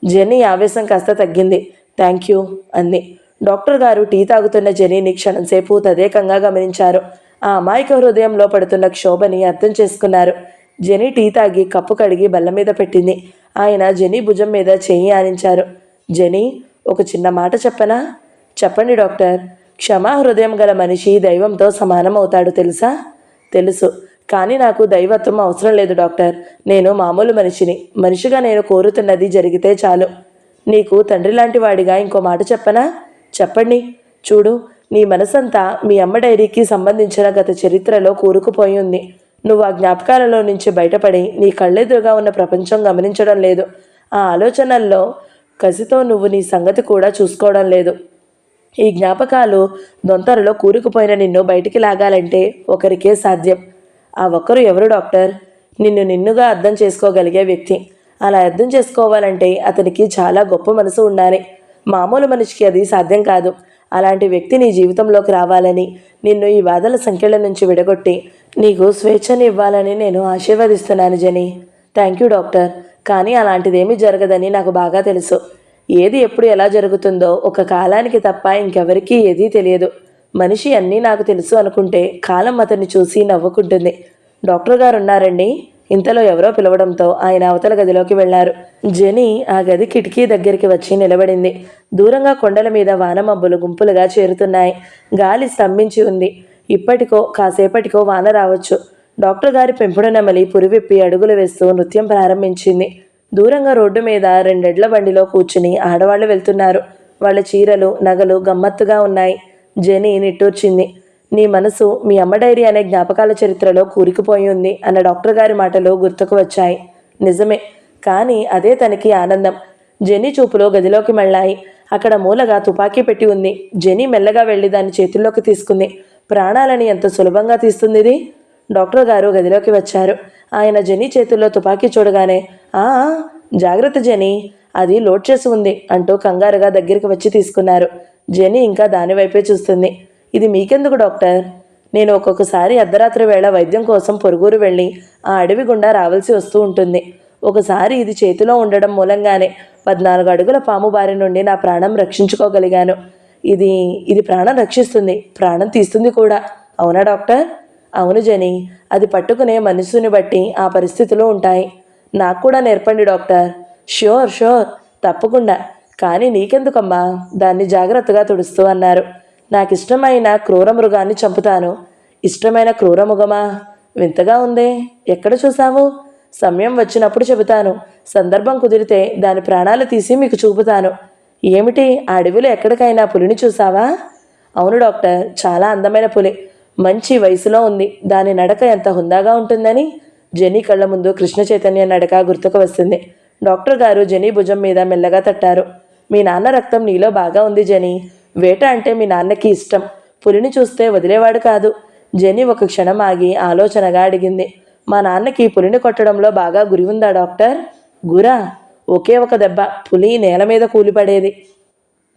జెన్నీ ఆవేశం కాస్త తగ్గింది. థ్యాంక్ యూ అంది. డాక్టర్ గారు టీ తాగుతున్న జెనీని క్షణంసేపు తదేకంగా గమనించారు. ఆ అమాయక హృదయంలో పడుతున్న క్షోభని అర్థం చేసుకున్నారు. జెనీ టీ తాగి కప్పు కడిగి బల్ల మీద పెట్టింది. ఆయన జెనీ భుజం మీద చెయ్యి ఆనించారు. జెనీ, ఒక చిన్న మాట చెప్పనా? చెప్పండి డాక్టర్. క్షమా హృదయం గల మనిషి దైవంతో సమానం అవుతాడు తెలుసా? తెలుసు, కానీ నాకు దైవత్వం అవసరం లేదు డాక్టర్. నేను మామూలు మనిషిగా నేను కోరుతున్నది జరిగితే చాలు. నీకు తండ్రి లాంటి వాడిగా ఇంకో మాట చెప్పనా? చెప్పండి. చూడు, నీ మనసంతా మీ అమ్మ డైరీకి సంబంధించిన గత చరిత్రలో కూరుకుపోయి ఉంది. నువ్వు ఆ జ్ఞాపకాలలో నుంచి బయటపడి నీ కళ్ళెదురుగా ఉన్న ప్రపంచం గమనించడం లేదు. ఆ ఆలోచనల్లో కసితో నువ్వు నీ సంగతి కూడా చూసుకోవడం లేదు. ఈ జ్ఞాపకాలు దొంతరలో కూరుకుపోయిన నిన్ను బయటికి లాగాలంటే ఒకరికే సాధ్యం. ఆ ఒక్కరు ఎవరు డాక్టర్? నిన్నుగా అర్థం చేసుకోగలిగే వ్యక్తి. అలా అర్థం చేసుకోవాలంటే అతనికి చాలా గొప్ప మనసు ఉండాలి. మామూలు మనిషికి అది సాధ్యం కాదు. అలాంటి వ్యక్తి నీ జీవితంలోకి రావాలని, నిన్ను ఈ బాధల సంఖ్యల నుంచి విడగొట్టి నీకు స్వేచ్ఛని ఇవ్వాలని నేను ఆశీర్వదిస్తున్నాను జెనీ. Thank you doctor. కానీ అలాంటిదేమీ జరగదని నాకు బాగా తెలుసు. ఏది ఎప్పుడు ఎలా జరుగుతుందో ఒక కాలానికి తప్ప ఇంకెవరికీ ఏదీ తెలియదు. మనిషి అన్నీ నాకు తెలుసు అనుకుంటే కాలం అతన్ని చూసి నవ్వుకుంటుంది. డాక్టర్ గారు ఉన్నారండి. ఇంతలో ఎవరో పిలవడంతో ఆయన అవతల గదిలోకి వెళ్లారు. జెనీ ఆ గది కిటికీ దగ్గరికి వచ్చి నిలబడింది. దూరంగా కొండల మీద వానమబ్బులు గుంపులుగా చేరుతున్నాయి. గాలి స్తంభించి ఉంది. ఇప్పటికో కాసేపటికో వాన రావచ్చు. డాక్టర్ గారి పెంపుడు నెమలి పురివిప్పి అడుగులు వేస్తూ నృత్యం ప్రారంభించింది. దూరంగా రోడ్డు మీద 2 ఎడ్ల బండిలో కూర్చుని ఆడవాళ్లు వెళ్తున్నారు. వాళ్ళ చీరలు, నగలు గమ్మత్తుగా ఉన్నాయి. జెనీ నిట్టూర్చింది. నీ మనసు మీ అమ్మ డైరీ అనే జ్ఞాపకాల చరిత్రలో కూరుకుపోయి ఉంది అన్న డాక్టర్ గారి మాటలు గుర్తుకు వచ్చాయి. నిజమే, కానీ అదే తనకి ఆనందం. జెనీ చూపులో గదిలోకి మళ్ళాయి. అక్కడ మూలగా తుపాకీ పెట్టి ఉంది. జెనీ మెల్లగా వెళ్ళి దాన్ని చేతుల్లోకి తీసుకుంది. ప్రాణాలని ఎంత సులభంగా తీస్తుంది ఇది. డాక్టర్ గారు గదిలోకి వచ్చారు. ఆయన జెనీ చేతుల్లో తుపాకీ చూడగానే, జాగ్రత్త జెనీ, అది లోడ్ చేసి ఉంది అంటూ కంగారుగా దగ్గరికి వచ్చి తీసుకున్నారు. జెనీ ఇంకా దానివైపే చూస్తుంది. ఇది మీకెందుకు డాక్టర్? నేను ఒక్కొక్కసారి అర్ధరాత్రి వేళ వైద్యం కోసం పొరుగురు వెళ్ళి ఆ అడవి గుండా రావాల్సి వస్తూ ఉంటుంది. ఒకసారి ఇది చేతిలో ఉండడం మూలంగానే 14 అడుగుల పాము బారి నుండి నా ప్రాణం రక్షించుకోగలిగాను. ఇది ప్రాణం రక్షిస్తుంది, ప్రాణం తీస్తుంది కూడా. అవునా డాక్టర్? అవును జెనీ, అది పట్టుకునే మనసుని బట్టి ఆ పరిస్థితులు ఉంటాయి. నాకు కూడా నేర్పండి డాక్టర్. ష్యూర్ తప్పకుండా. కానీ నీకెందుకమ్మా? దాన్ని జాగ్రత్తగా తుడుస్తూ అన్నారు. నాకు ఇష్టమైన క్రూర మృగాన్ని చంపుతాను. ఇష్టమైన క్రూరమృగమా? వింతగా ఉందే. ఎక్కడ చూసావు? సమయం వచ్చినప్పుడు చెబుతాను. సందర్భం కుదిరితే దాని ప్రాణాలు తీసి మీకు చూపుతాను. ఏమిటి, ఆ అడవిలో ఎక్కడికైనా పులిని చూసావా? అవును డాక్టర్, చాలా అందమైన పులి. మంచి వయసులో ఉంది. దాని నడక ఎంత హుందాగా ఉంటుందని. జెనీ కళ్ళ ముందు కృష్ణ చైతన్య నడక గుర్తుకు వస్తుంది. డాక్టర్ గారు జెనీ భుజం మీద మెల్లగా తట్టారు. మీ నాన్న రక్తం నీలో బాగా ఉంది జెనీ. వేట అంటే మీ నాన్నకి ఇష్టం. పులిని చూస్తే వదిలేవాడు కాదు. జెనీ ఒక క్షణం ఆగి ఆలోచనగా అడిగింది. మా నాన్నకి పులిని కొట్టడంలో బాగా గురి ఉందా డాక్టర్? గురా? ఒకే ఒక దెబ్బ పులి నేల మీద కూలిపడేది.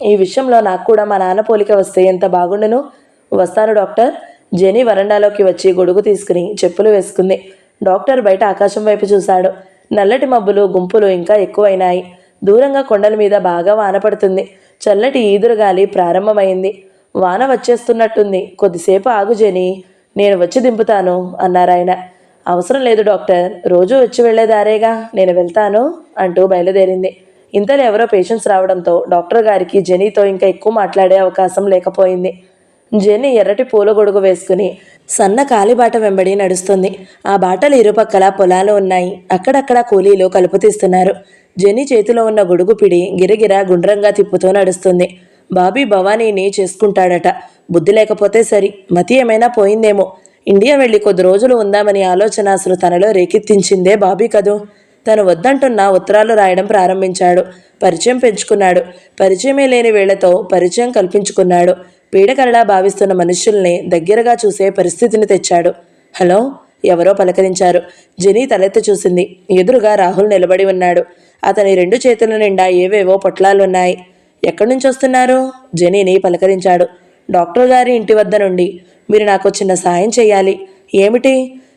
ఈ విషయంలో నాకు కూడా మా నాన్న పోలిక వస్తే ఎంత బాగుండును. వస్తాను డాక్టర్. జెనీ వరండాలోకి వచ్చి గొడుగు తీసుకుని చెప్పులు వేసుకుంది. డాక్టర్ బయట ఆకాశం వైపు చూశాడు. నల్లటి మబ్బులు గుంపులు ఇంకా ఎక్కువైనాయి. దూరంగా కొండల మీద బాగా వాన పడుతుంది. చల్లటి ఈదురుగాలి ప్రారంభమైంది. వాన వచ్చేస్తున్నట్టుంది. కొద్దిసేపు ఆగు జెనీ, నేను వచ్చి దింపుతాను అన్నారాయన. అవసరం లేదు డాక్టర్, రోజూ వచ్చి వెళ్లేదారేగా, నేను వెళ్తాను అంటూ బయలుదేరింది. ఇంతలో ఎవరో పేషెంట్స్ రావడంతో డాక్టర్ గారికి జెనీతో ఇంకా ఎక్కువ మాట్లాడే అవకాశం లేకపోయింది. జెనీ ఎర్రటి పూల గొడుగు వేసుకుని సన్న కాలిబాట వెంబడి నడుస్తుంది. ఆ బాటలు ఇరుపక్కల పొలాలు ఉన్నాయి. అక్కడక్కడ కూలీలు కలుపు తీస్తున్నారు. జెనీ చేతిలో ఉన్న గొడుగు పిడి గిరగిర గుండ్రంగా తిప్పుతూ నడుస్తుంది. బాబీ భవానీని చేసుకుంటాడట. బుద్ధి లేకపోతే సరి, మతి ఏమైనా పోయిందేమో. ఇండియా వెళ్ళి కొద్ది రోజులు ఉందామని ఆలోచన అసలు తనలో రేకెత్తించిందే బాబీ కదూ. తను వద్దంటున్న ఉత్తరాలు రాయడం ప్రారంభించాడు. పరిచయం పెంచుకున్నాడు. పరిచయమే లేని వేళ్లతో పరిచయం కల్పించుకున్నాడు. పీడకలలా భావిస్తున్న మనుషుల్ని దగ్గరగా చూసే పరిస్థితిని తెచ్చాడు. హలో, ఎవరో పలకరించారు. జెనీ తలెత్తి చూసింది. ఎదురుగా రాహుల్ నిలబడి ఉన్నాడు. అతని 2 చేతుల నిండా ఏవేవో పొట్లాలున్నాయి. ఎక్కడి నుంచి వస్తున్నారు? జెనీని పలకరించాడు. డాక్టర్ గారి ఇంటి వద్ద నుండి. మీరు నాకు చిన్న సాయం చెయ్యాలి. ఏమిటి?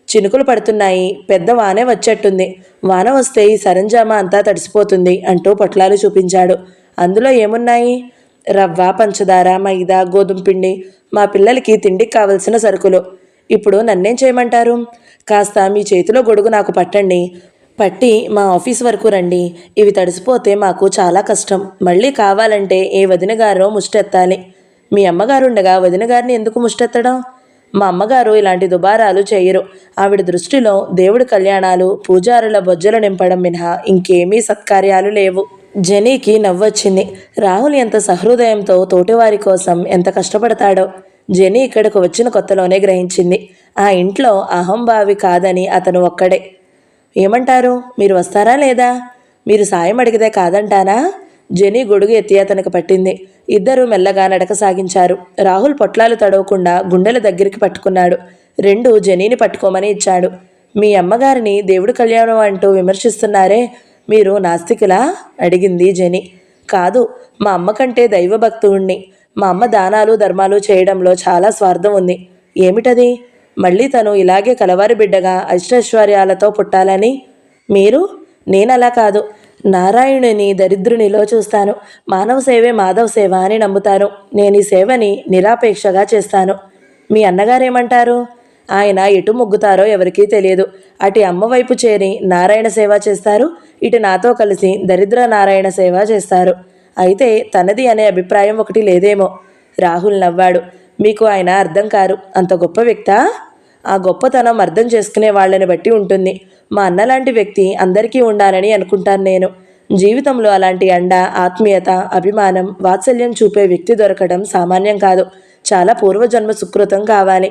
చినుకులు పడుతున్నాయి. పెద్ద వానే వచ్చేట్టుంది. వాన వస్తే ఈ సరంజామా అంతా తడిసిపోతుంది అంటూ పొట్లాలు చూపించాడు. అందులో ఏమున్నాయి? రవ్వ, పంచదార, మైదా, గోధుమ పిండి, మా పిల్లలకి తిండికి కావలసిన సరుకులు. ఇప్పుడు నన్నేం చేయమంటారు? కాస్త మీ చేతిలో గొడుగు నాకు పట్టండి. పట్టి మా ఆఫీస్ వరకు రండి. ఇవి తడిసిపోతే మాకు చాలా కష్టం. మళ్ళీ కావాలంటే ఏ వదిన గారో ముష్టెత్తాలి. మీ అమ్మగారుండగా వదిన గారిని ఎందుకు ముష్టెత్తడం? మా అమ్మగారు ఇలాంటి దుబారాలు చేయరు. ఆవిడ దృష్టిలో దేవుడి కళ్యాణాలు, పూజారుల బొజ్జలు నింపడం మినహా ఇంకేమీ సత్కార్యాలు లేవు. జెనీకి నవ్వొచ్చింది. రాహుల్ ఎంత సహృదయంతో తోటివారి కోసం ఎంత కష్టపడతాడో జెనీ ఇక్కడకు వచ్చిన కొత్తలోనే గ్రహించింది. ఆ ఇంట్లో అహంభావి కాదని అతను ఒక్కడే. ఏమంటారు? మీరు వస్తారా లేదా? మీరు సాయం అడిగితే కాదంటానా? జెనీ గొడుగు ఎత్తి అతనికి పట్టింది. ఇద్దరూ మెల్లగా నడక సాగించారు. రాహుల్ పొట్లాలు తడవకుండా గుండెల దగ్గరికి పట్టుకున్నాడు. 2 జెనీని పట్టుకోమని ఇచ్చాడు. మీ అమ్మగారిని దేవుడి కళ్యాణం అంటూ విమర్శిస్తున్నారే, మీరు నాస్తికులా? అడిగింది జెనీ. కాదు, మా అమ్మ కంటే దైవభక్తుణ్ణి. మా అమ్మ దానాలు ధర్మాలు చేయడంలో చాలా స్వార్థం ఉంది. ఏమిటది? మళ్ళీ తను ఇలాగే కలవారి బిడ్డగా అష్టైశ్వర్యాలతో పుట్టాలని. మీరు? నేనలా కాదు. నారాయణుని దరిద్రునిలో చూస్తాను. మానవ సేవే మాధవ సేవ అని నమ్ముతాను. నేను ఈ సేవని నిరాపేక్షగా చేస్తాను. మీ అన్నగారేమంటారు? ఆయన ఎటు మొగ్గుతారో ఎవరికీ తెలియదు. అటు అమ్మ వైపు చేరి నారాయణ సేవ చేస్తారు, ఇటు నాతో కలిసి దరిద్ర నారాయణ సేవ చేస్తారు. అయితే తనది అనే అభిప్రాయం ఒకటి లేదేమో. రాహుల్ నవ్వాడు. మీకు ఆయన అర్థం కారు. అంత గొప్ప వ్యక్తా? ఆ గొప్పతనం అర్థం చేసుకునే వాళ్ళని బట్టి ఉంటుంది. మా అన్నలాంటి వ్యక్తి అందరికీ ఉండాలని అనుకుంటాను నేను. జీవితంలో అలాంటి అండ, ఆత్మీయత, అభిమానం, వాత్సల్యం చూపే వ్యక్తి దొరకడం సామాన్యం కాదు. చాలా పూర్వజన్మ సుకృతం కావాలి.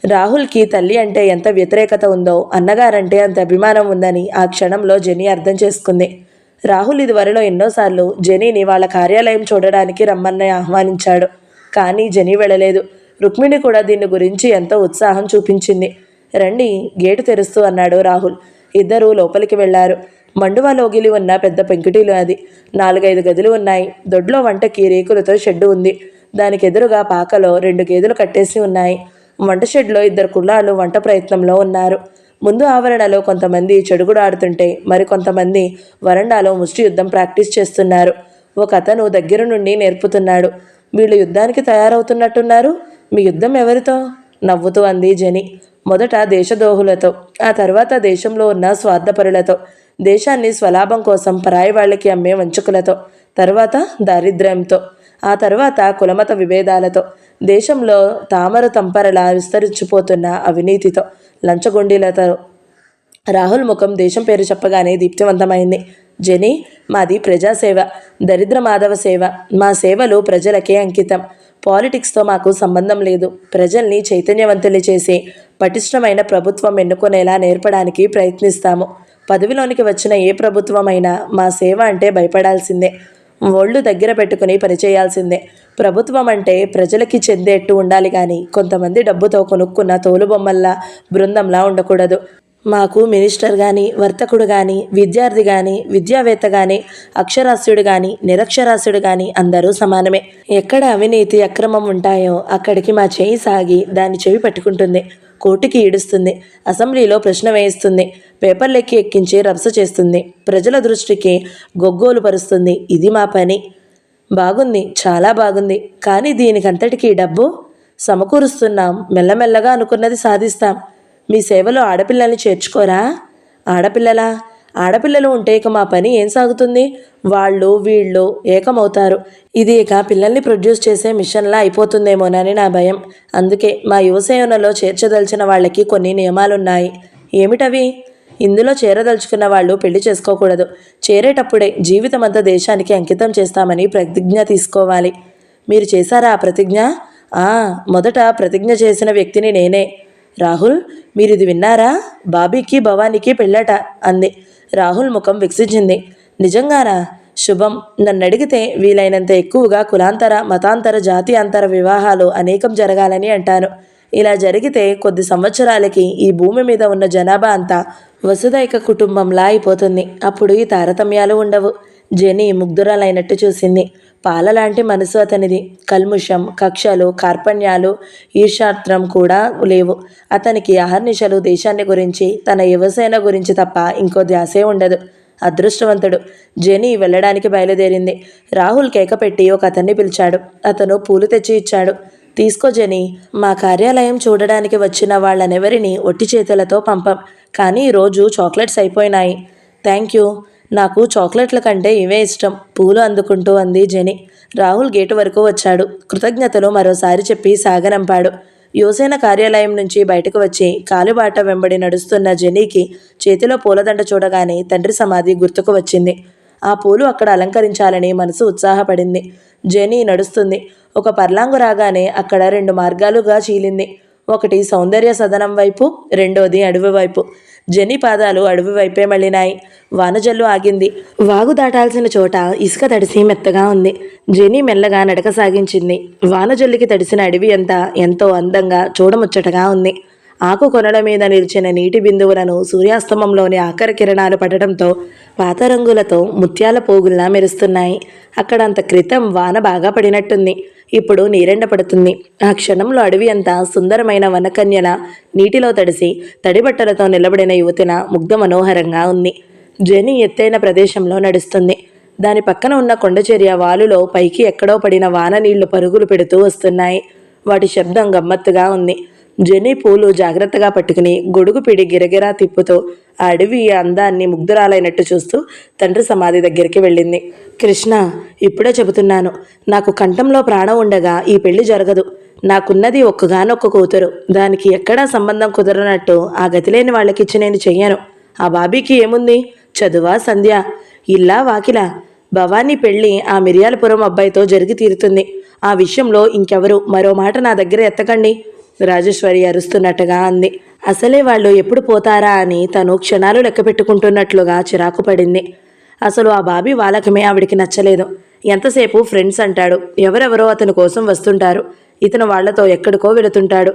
రాహుల్కి తల్లి అంటే ఎంత వ్యతిరేకత ఉందో అన్నగారంటే అంత అభిమానం ఉందని ఆ క్షణంలో జెనీ అర్థం చేసుకుంది. రాహుల్ ఇదివరలో ఎన్నోసార్లు జెనీని వాళ్ళ కార్యాలయం చూడడానికి రమ్మని ఆహ్వానించాడు. కానీ జెనీ వెళ్ళలేదు. రుక్మిణి కూడా దీని గురించి ఎంతో ఉత్సాహం చూపించింది. రండి, గేటు తెరుస్తూ అన్నాడు రాహుల్. ఇద్దరూ లోపలికి వెళ్లారు. మండువా లోగిలి ఉన్న పెద్ద పెంకుటిలు అది. 4-5 గదులు ఉన్నాయి. దొడ్లో వంటకి రేకులతో షెడ్డు ఉంది. దానికి ఎదురుగా పాకలో 2 గేదెలు కట్టేసి ఉన్నాయి. వంట షెడ్లో 2 కుర్రాళ్ళు వంట ప్రయత్నంలో ఉన్నారు. ముందు ఆవరణలో కొంతమంది చెడుగుడు ఆడుతుంటే మరికొంతమంది వరండాలో ముష్టి యుద్ధం ప్రాక్టీస్ చేస్తున్నారు. ఒక అతను దగ్గర నుండి నేర్పుతున్నాడు. వీళ్ళు యుద్ధానికి తయారవుతున్నట్టున్నారు. మీ యుద్ధం ఎవరితో? నవ్వుతూ అంది జెనీ. మొదట దేశద్రోహులతో, ఆ తర్వాత దేశంలో ఉన్న స్వార్థపరులతో, దేశాన్ని స్వలాభం కోసం పరాయి వాళ్ళకి అమ్మే వంచకులతో, తర్వాత దారిద్ర్యంతో, ఆ తర్వాత కులమత విభేదాలతో, దేశంలో తామర తంపరలా విస్తరించిపోతున్న అవినీతితో, లంచగొండీలతో. రాహుల్ ముఖం దేశం పేరు చెప్పగానే దీప్తివంతమైంది. జెనీ, మాది ప్రజాసేవ, దరిద్ర మాధవ సేవ. మా సేవలు ప్రజలకే అంకితం. పాలిటిక్స్తో మాకు సంబంధం లేదు. ప్రజల్ని చైతన్యవంతులు చేసి పటిష్టమైన ప్రభుత్వం ఎన్నుకునేలా నేర్పడానికి ప్రయత్నిస్తాము. పదవిలోనికి వచ్చిన ఏ ప్రభుత్వమైనా మా సేవ అంటే భయపడాల్సిందే. ఒళ్ళు దగ్గర పెట్టుకుని పనిచేయాల్సిందే. ప్రభుత్వం అంటే ప్రజలకి చెందేట్టు ఉండాలి కానీ కొంతమంది డబ్బుతో కొనుక్కున్న తోలుబొమ్మల్లా బృందంలా ఉండకూడదు. మాకు మినిస్టర్ కానీ, వర్తకుడు కానీ, విద్యార్థి కానీ, విద్యావేత్త కానీ, అక్షరాస్యుడు కానీ, నిరక్షరాస్యుడు కానీ అందరూ సమానమే. ఎక్కడ అవినీతి అక్రమం ఉంటాయో అక్కడికి మా చేయి సాగి దాన్ని చెవి పట్టుకుంటుంది. కోర్టుకి ఈడుస్తుంది. అసెంబ్లీలో ప్రశ్న వేయిస్తుంది. పేపర్లెక్కి ఎక్కించి రభస చేస్తుంది. ప్రజల దృష్టికి గొగ్గోలు పరుస్తుంది. ఇది మా పని. బాగుంది, చాలా బాగుంది. కానీ దీనికంతటికీ డబ్బు సమకూరుస్తున్నాం. మెల్లమెల్లగా అనుకున్నది సాధిస్తాం. మీ సేవలో ఆడపిల్లల్ని చేర్చుకోరా? ఆడపిల్లలా? ఆడపిల్లలు ఉంటే ఇక మా పని ఏం సాగుతుంది? వాళ్ళు వీళ్ళు ఏకమవుతారు. ఇది ఇక పిల్లల్ని ప్రొడ్యూస్ చేసే మిషన్లా అయిపోతుందేమోనని నా భయం. అందుకే మా యువసేనలో చేర్చదలిచిన వాళ్ళకి కొన్ని నియమాలున్నాయి. ఏమిటవి? ఇందులో చేరదలుచుకున్న వాళ్ళు పెళ్లి చేసుకోకూడదు. చేరేటప్పుడే జీవితమంతా దేశానికి అంకితం చేస్తామని ప్రతిజ్ఞ తీసుకోవాలి. మీరు చేశారా ఆ ప్రతిజ్ఞ? మొదట ప్రతిజ్ఞ చేసిన వ్యక్తిని నేనే. రాహుల్, మీరిది విన్నారా? బాబీకి భవానీకి పెళ్ళట అంది. రాహుల్ ముఖం వికసించింది. నిజంగానా? శుభం. నన్ను అడిగితే వీలైనంత ఎక్కువగా కులాంతర, మతాంతర, జాతి అంతర వివాహాలు అనేకం జరగాలని అంటాను. ఇలా జరిగితే కొద్ది సంవత్సరాలకి ఈ భూమి మీద ఉన్న జనాభా అంతా వసుదైక కుటుంబంలా అయిపోతుంది. అప్పుడు ఈ తారతమ్యాలు ఉండవు. జెనీ ముగ్ధురాలైనట్టు చూసింది. పాలలాంటి మనసు అతనిది. కల్ముషం, కక్షలు, కార్పణ్యాలు, ఈర్ష్యాత్రం కూడా లేవు. అతనికి అహర్నిశలు దేశాన్ని గురించి, తన యువసేన గురించి తప్ప ఇంకో ధ్యాసే ఉండదు. అదృష్టవంతుడు. జెనీ వెళ్ళడానికి బయలుదేరింది. రాహుల్ కేక పెట్టి ఒక అతన్ని పిలిచాడు. అతను పూలు తెచ్చి ఇచ్చాడు. తీసుకో జెనీ, మా కార్యాలయం చూడడానికి వచ్చిన వాళ్ళనెవరిని ఒట్టి చేతులతో పంపం, కానీ ఈరోజు చాక్లెట్స్ అయిపోయినాయి. థ్యాంక్ యూ, నాకు చాక్లెట్ల కంటే ఇవే ఇష్టం, పూలు అందుకుంటూ అంది జెనీ. రాహుల్ గేటు వరకు వచ్చాడు. కృతజ్ఞతలు మరోసారి చెప్పి సాగనంపాడు. యువసేన కార్యాలయం నుంచి బయటకు వచ్చి కాలుబాట వెంబడి నడుస్తున్న జెనీకి చేతిలో పూలదండ చూడగానే తండ్రి సమాధి గుర్తుకు వచ్చింది. ఆ పూలు అక్కడ అలంకరించాలని మనసు ఉత్సాహపడింది. జెనీ నడుస్తుంది. ఒక పర్లాంగు రాగానే అక్కడ 2 మార్గాలుగా చీలింది. ఒకటి సౌందర్య సదనం వైపు, రెండోది అడవి వైపు. జెనీ పాదాలు అడవి వైపే మళ్ళినాయి. వానజల్లు ఆగింది. వాగు దాటాల్సిన చోట ఇసుక తడిసి మెత్తగా ఉంది. జెనీ మెల్లగా నడక సాగించింది. వానజల్లుకి తడిసిన అడవి అంతా ఎంతో అందంగా చూడముచ్చటగా ఉంది. ఆకు కొనల మీద నిలిచిన నీటి బిందువులను సూర్యాస్తమంలోని ఆఖరి కిరణాలు పడటంతో పాత రంగులతో ముత్యాల పోగుల్లా మెరుస్తున్నాయి. అక్కడ అంత క్రితం వాన బాగా పడినట్టుంది. ఇప్పుడు నీరెండ పడుతుంది. ఆ క్షణంలో అడవి అంతా సుందరమైన వనకన్యల నీటిలో తడిసి తడిబట్టలతో నిలబడిన యువతిన ముగ్ధ మనోహరంగా ఉంది. జెనీ ఎత్తైన ప్రదేశంలో నడుస్తుంది. దాని పక్కన ఉన్న కొండచర్య వాలులో పైకి ఎక్కడో పడిన వాన నీళ్లు పరుగులు పెడుతూ వస్తున్నాయి. వాటి శబ్దం గమ్మత్తుగా ఉంది. జెనీ పూలు జాగ్రత్తగా పట్టుకుని గొడుగు పిడి గిరగిరా తిప్పుతూ ఆ అడవి అందాన్ని ముగ్ధురాలైనట్టు చూస్తూ తండ్రి సమాధి దగ్గరికి వెళ్ళింది. కృష్ణ, ఇప్పుడే చెబుతున్నాను, నాకు కంఠంలో ప్రాణం ఉండగా ఈ పెళ్లి జరగదు. నాకున్నది ఒక్కగానొక్క కూతురు. దానికి ఎక్కడా సంబంధం కుదరనట్టు ఆ గతిలేని వాళ్ళకిచ్చి నేను చెయ్యను. ఆ బాబీకి ఏముంది? చదువా, సంధ్య, ఇల్లా, వాకిలా? భవానీ పెళ్లి ఆ మిర్యాలపురం అబ్బాయితో జరిగి తీరుతుంది. ఆ విషయంలో ఇంకెవరు మరో మాట నా దగ్గర ఎత్తకండి, రాజేశ్వరి అరుస్తున్నట్టుగా అంది. అసలే వాళ్ళు ఎప్పుడు పోతారా అని తను క్షణాలు లెక్క పెట్టుకుంటున్నట్లుగా చిరాకు పడింది. అసలు ఆ బాబీ వాలకమే ఆవిడికి నచ్చలేదు. ఎంతసేపు ఫ్రెండ్స్ అంటాడు. ఎవరెవరో అతని కోసం వస్తుంటారు. ఇతను వాళ్లతో ఎక్కడికో వెళుతుంటాడు.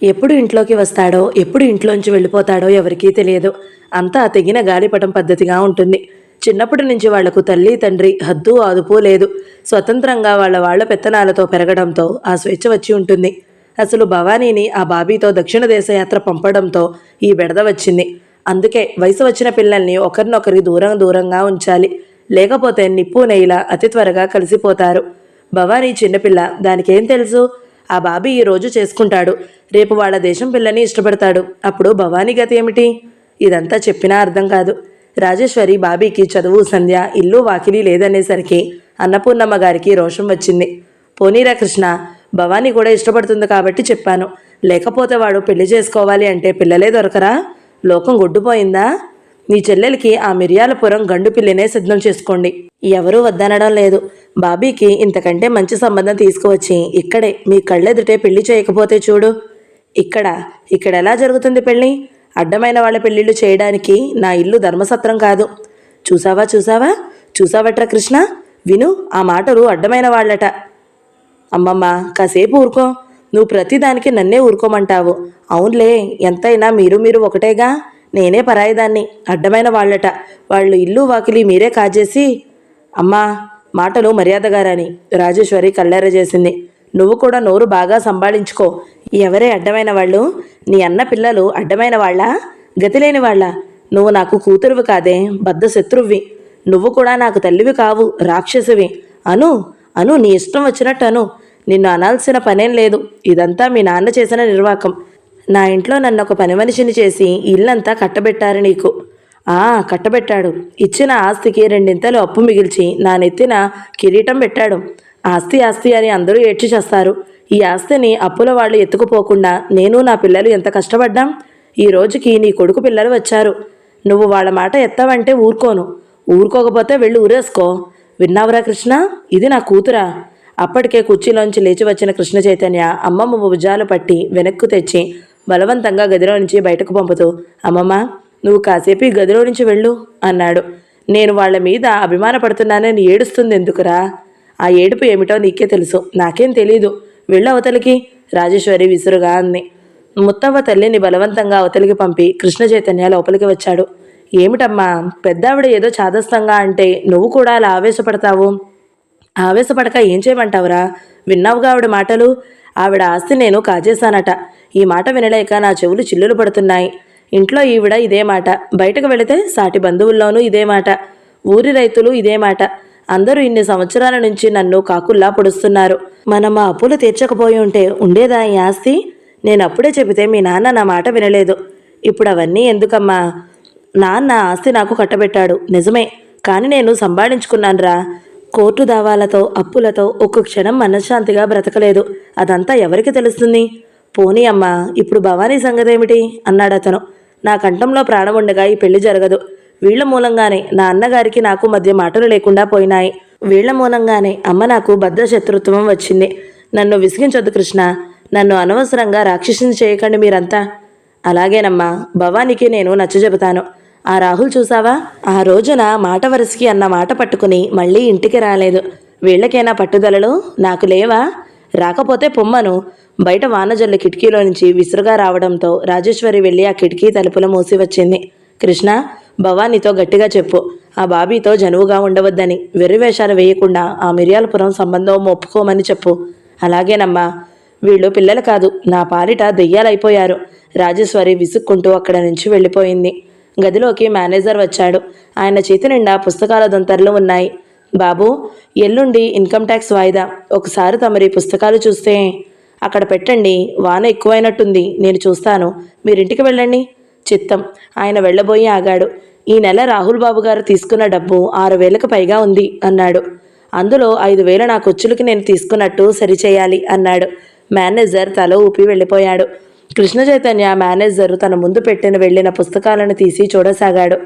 ఎప్పుడు ఇంట్లోకి వస్తాడో, ఎప్పుడు ఇంట్లోంచి వెళ్ళిపోతాడో ఎవరికీ తెలియదు. అంతా తెగిన గాలిపటం పద్ధతిగా ఉంటుంది. చిన్నప్పటి నుంచి వాళ్లకు తల్లి తండ్రి హద్దు అదుపు లేదు. స్వతంత్రంగా వాళ్ళ పెత్తనాలతో పెరగడంతో ఆ స్వేచ్ఛ వచ్చి ఉంటుంది. అసలు భవానీని ఆ బాబీతో దక్షిణ దేశ యాత్ర పంపడంతో ఈ బెడద వచ్చింది. అందుకే వయసు వచ్చిన పిల్లల్ని ఒకరినొకరి దూరంగా ఉంచాలి. లేకపోతే నిప్పు నెయ్యిలా అతి త్వరగా కలిసిపోతారు. భవానీ చిన్నపిల్ల, దానికేం తెలుసు? ఆ బాబీ ఈ రోజు చేసుకుంటాడు, రేపు వాళ్ళ దేశం పిల్లని ఇష్టపడతాడు. అప్పుడు భవానీ గతి ఏమిటి? ఇదంతా చెప్పినా అర్థం కాదు. రాజేశ్వరి బాబీకి చదువు, సంధ్య, ఇల్లు, వాకిలి లేదనేసరికి అన్నపూర్ణమ్మ గారికి రోషం వచ్చింది. పోనీరా కృష్ణ, భవానీ కూడా ఇష్టపడుతుంది కాబట్టి చెప్పాను. లేకపోతే వాడు పెళ్లి చేసుకోవాలి అంటే పిల్లలే దొరకరా? లోకం గొడ్డుపోయిందా? నీ చెల్లెలకి ఆ మిర్యాలపురం గండు పిల్లినే సిద్ధం చేసుకోండి. ఎవరూ వద్దనడం లేదు. బాబీకి ఇంతకంటే మంచి సంబంధం తీసుకువచ్చి ఇక్కడే మీ కళ్ళెదుటే పెళ్లి చేయకపోతే చూడు. ఇక్కడ ఎలా జరుగుతుంది పెళ్ళి? అడ్డమైన వాళ్ళ పెళ్ళిళ్ళు చేయడానికి నా ఇల్లు ధర్మసత్రం కాదు. చూసావట్రా కృష్ణ, విను, ఆ మాటలు అడ్డమైన వాళ్ళట. అమ్మమ్మ, కాసేపు ఊరుకో. నువ్వు ప్రతిదానికి నన్నే ఊరుకోమంటావు. అవునులే, ఎంతైనా మీరు ఒకటేగా. నేనే పరాయిదాన్ని. అడ్డమైన వాళ్ళట. వాళ్ళు ఇల్లు వాకిలి మీరే కాజేసి. అమ్మా, మాటలు మర్యాదగారని రాజేశ్వరి కళ్ళెర చేసింది. నువ్వు కూడా నోరు బాగా సంభాళించుకో. ఎవరే అడ్డమైన వాళ్ళు? నీ అన్న పిల్లలు అడ్డమైన వాళ్ళ? గతిలేని వాళ్ళ? నువ్వు నాకు కూతురువి కాదే, బద్ద శత్రువ్వి. నువ్వు కూడా నాకు తల్లివి కావు, రాక్షసివి. అను, నీ ఇష్టం వచ్చినట్టు అను. నిన్ను అనాల్సిన పనేం లేదు. ఇదంతా మీ నాన్న చేసిన నిర్వాకం. నా ఇంట్లో నన్ను ఒక పని మనిషిని చేసి ఇల్లంతా కట్టబెట్టారు నీకు. కట్టబెట్టాడు. ఇచ్చిన ఆస్తికి 2 అప్పు మిగిల్చి నా నెత్తిన కిరీటం పెట్టాడు. ఆస్తి అని అందరూ ఏడ్చి చేస్తారు. ఈ ఆస్తిని అప్పుల వాళ్ళు ఎత్తుకుపోకుండా నేను నా పిల్లలు ఎంత కష్టపడ్డాం. ఈ రోజుకి నీ కొడుకు పిల్లలు వచ్చారు. నువ్వు వాళ్ళ మాట ఎత్తావంటే ఊరుకోను. ఊరుకోకపోతే వెళ్ళి ఊరేసుకో. విన్నావురా కృష్ణ, ఇది నా కూతురా. అప్పటికే కుర్చీలోంచి లేచి వచ్చిన కృష్ణ చైతన్య అమ్మమ్మ భుజాలు పట్టి వెనక్కు తెచ్చి బలవంతంగా గదిలో నుంచి బయటకు పంపుతూ, అమ్మమ్మ, నువ్వు కాసేపు ఈ గదిలో నుంచి వెళ్ళు అన్నాడు. నేను వాళ్ల మీద అభిమానపడుతున్నానని ఏడుస్తుంది ఎందుకురా? ఆ ఏడుపు ఏమిటో నీకే తెలుసు, నాకేం తెలీదు. వెళ్ళు అవతలికి, రాజేశ్వరి విసురుగా అంది. ముత్తవ్వ తల్లిని బలవంతంగా అవతలికి పంపి కృష్ణ చైతన్య లోపలికి వచ్చాడు. ఏమిటమ్మా, పెద్దావిడ ఏదో చాదస్తంగా అంటే నువ్వు కూడా అలా ఆవేశపడతావు? ఆవేశపడక ఏం చేయమంటావురా? విన్నావుగా ఆవిడ మాటలు. ఆవిడ ఆస్తి నేను కాజేశానట. ఈ మాట వినలేక నా చెవులు చిల్లులు పడుతున్నాయి. ఇంట్లో ఈవిడ ఇదే మాట, బయటకు వెళితే సాటి బంధువుల్లోనూ ఇదే మాట, ఊరి రైతులు ఇదే మాట. అందరూ ఇన్ని సంవత్సరాల నుంచి నన్ను కాకుల్లా పొడుస్తున్నారు. మనం ఆ అప్పులు తీర్చకపోయి ఉంటే ఉండేదా ఈ ఆస్తి? నేను అప్పుడే చెబితే మీ నాన్న నా మాట వినలేదు. ఇప్పుడు అవన్నీ ఎందుకమ్మా? నాన్న ఆస్తి నాకు కట్టబెట్టాడు నిజమే, కానీ నేను సంపాదించుకున్నానురా. కోర్టు దావాలతో అప్పులతో ఒక్క క్షణం మనశ్శాంతిగా బ్రతకలేదు. అదంతా ఎవరికి తెలుస్తుంది? పోనీ అమ్మా, ఇప్పుడు భవానీ సంగతేమిటి అన్నాడు అతను. నా కంఠంలో ప్రాణం ఉండగా ఈ పెళ్లి జరగదు. వీళ్ల మూలంగానే నా అన్నగారికి నాకు మధ్య మాటలు లేకుండా పోయినాయి. వీళ్ల మూలంగానే అమ్మ నాకు బద్ధ శత్రుత్వం వచ్చింది. నన్ను విసిగించొద్దు కృష్ణ. నన్ను అనవసరంగా రాక్షసిని చేయకండి మీరంతా. అలాగేనమ్మా, భవానీకి నేను నచ్చజెబుతాను. ఆ రాహుల్ చూసావా, ఆ రోజున మాట వరసకి అన్న మాట పట్టుకుని మళ్ళీ ఇంటికి రాలేదు. వీళ్ళకేనా పట్టుదలలు? నాకు లేవా? రాకపోతే పొమ్మను. బయట వానజల్లు కిటికీలో నుంచి విసురుగా రావడంతో రాజేశ్వరి వెళ్ళి ఆ కిటికీ తలుపులు మూసి వచ్చింది. కృష్ణ, భవానీతో గట్టిగా చెప్పు, ఆ బాబీతో జనువుగా ఉండవద్దని. వెర్రివేషాలు వేయకుండా ఆ మిర్యాలపురం సంబంధం ఒప్పుకోమని చెప్పు. అలాగేనమ్మా. వీళ్ళు పిల్లలు కాదు, నా పాలిట దెయ్యాలైపోయారు. రాజేశ్వరి విసుక్కుంటూ అక్కడ నుంచి వెళ్ళిపోయింది. గదిలోకి మేనేజర్ వచ్చాడు. ఆయన చేతి నిండా పుస్తకాల దొంతర్లు ఉన్నాయి. బాబు, ఎల్లుండి ఇన్కమ్ ట్యాక్స్ వాయిదా. ఒకసారి తమరి పుస్తకాలు చూస్తే. అక్కడ పెట్టండి, వాన ఎక్కువైనట్టుంది, నేను చూస్తాను. మీరింటికి వెళ్ళండి. చిత్తం. ఆయన వెళ్ళబోయి ఆగాడు. ఈ నెల రాహుల్ బాబు గారు తీసుకున్న డబ్బు 6,000కు పైగా ఉంది అన్నాడు. అందులో 5,000 నా ఖర్చులకి నేను తీసుకున్నట్టు సరిచేయాలి అన్నాడు. మేనేజర్ తల ఊపి వెళ్ళిపోయాడు. కృష్ణ చైతన్య మేనేజరు తన ముందు పెట్టిన వెళ్ళిన పుస్తకాలను తీసి చూడసాగాడు.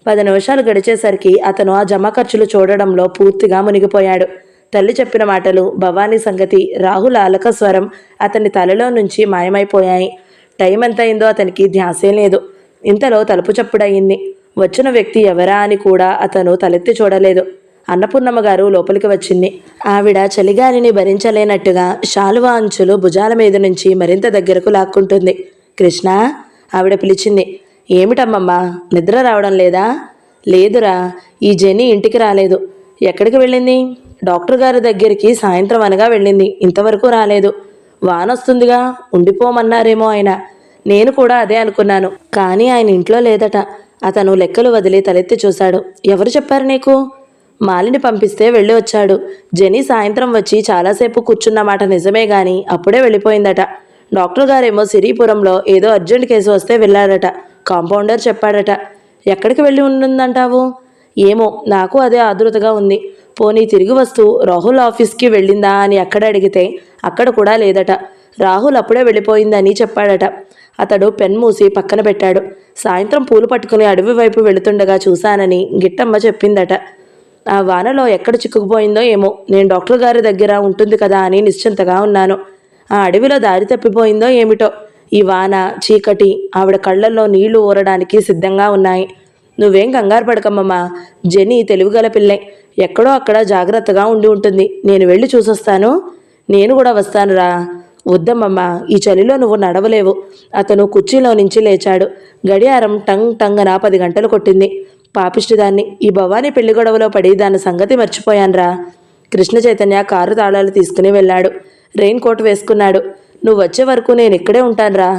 10 నిమిషాలు గడిచేసరికి అతను ఆ జమ ఖర్చులు చూడడంలో పూర్తిగా మునిగిపోయాడు. తల్లి చెప్పిన మాటలు, భవానీ సంగతి, రాహుల్ అలక స్వరం అతని తలలో నుంచి మాయమైపోయాయి. టైం ఎంత అయిందో అతనికి ధ్యాసే లేదు. ఇంతలో తలుపు చప్పుడయింది. వచ్చిన వ్యక్తి ఎవరా అని కూడా అతను తలెత్తి చూడలేదు. అన్నపూర్ణమ్మ గారు లోపలికి వచ్చింది. ఆవిడ చలిగాలిని భరించలేనట్టుగా శాలువా అంచులు భుజాల మీద నుంచి మరింత దగ్గరకు లాక్కుంటుంది. కృష్ణ, ఆవిడ పిలిచింది. ఏమిటమ్మమ్మా, నిద్ర రావడం లేదా? లేదురా, ఈ జెనీ ఇంటికి రాలేదు. ఎక్కడికి వెళ్ళింది? డాక్టర్ గారి దగ్గరికి సాయంత్రం అనగా వెళ్ళింది, ఇంతవరకు రాలేదు. వానొస్తుందిగా, ఉండిపోమన్నారేమో ఆయన. నేను కూడా అదే అనుకున్నాను, కానీ ఆయన ఇంట్లో లేదట. అతను లెక్కలు వదిలి తలెత్తి చూశాడు. ఎవరు చెప్పారు నీకు? మాలిని పంపిస్తే వెళ్ళి వచ్చాడు. జెనీ సాయంత్రం వచ్చి చాలాసేపు కూర్చున్నమాట నిజమే గాని అప్పుడే వెళ్ళిపోయిందట. డాక్టర్ గారేమో సిరిపురంలో ఏదో అర్జెంట్ కేసు వస్తే వెళ్ళాడట. కాంపౌండర్ చెప్పాడట. ఎక్కడికి వెళ్ళి ఉంటుందంటావు? ఏమో, నాకు అదే ఆదుర్తగా ఉంది. పోనీ తిరిగి వస్తూ రాహుల్ ఆఫీస్కి వెళ్ళిందా అని అక్కడ అడిగితే అక్కడ కూడా లేదట. రాహుల్ అప్పుడే వెళ్ళిపోయిందని చెప్పాడట. అతడు పెన్ మూసి పక్కన పెట్టాడు. సాయంత్రం పూలు పట్టుకుని అడవి వైపు వెళుతుండగా చూశానని గిట్టమ్మ చెప్పిందట. ఆ వానలో ఎక్కడ చిక్కుకుపోయిందో ఏమో. నేను డాక్టర్ గారి దగ్గర ఉంటుంది కదా అని నిశ్చింతగా ఉన్నాను. ఆ అడవిలో దారి తప్పిపోయిందో ఏమిటో. ఈ వాన, చీకటి ఆవిడ కళ్ళల్లో నీళ్లు ఊరడానికి సిద్ధంగా ఉన్నాయి. నువ్వేం కంగారు పడకమ్మమ్మా. జెనీ తెలివిగల పిల్లే. ఎక్కడో అక్కడ జాగ్రత్తగా ఉండి ఉంటుంది. నేను వెళ్ళి చూసొస్తాను. నేను కూడా వస్తానురా. వద్దమ్మమ్మా, ఈ చలిలో నువ్వు నడవలేవు. అతను కుర్చీలో నుంచి లేచాడు. గడియారం టంగ్ టంగన 10 గంటలు కొట్టింది. పాపిష్టిదాన్ని, ఈ భవానీ పెళ్లి గొడవలో పడి దాని సంగతి మర్చిపోయాన్రా. కృష్ణ చైతన్య కారు తాళాలు తీసుకుని వెళ్ళాడు. రెయిన్ కోట్ వేసుకున్నాడు. నువ్వు వచ్చే వరకు నేను ఇక్కడే ఉంటానురా.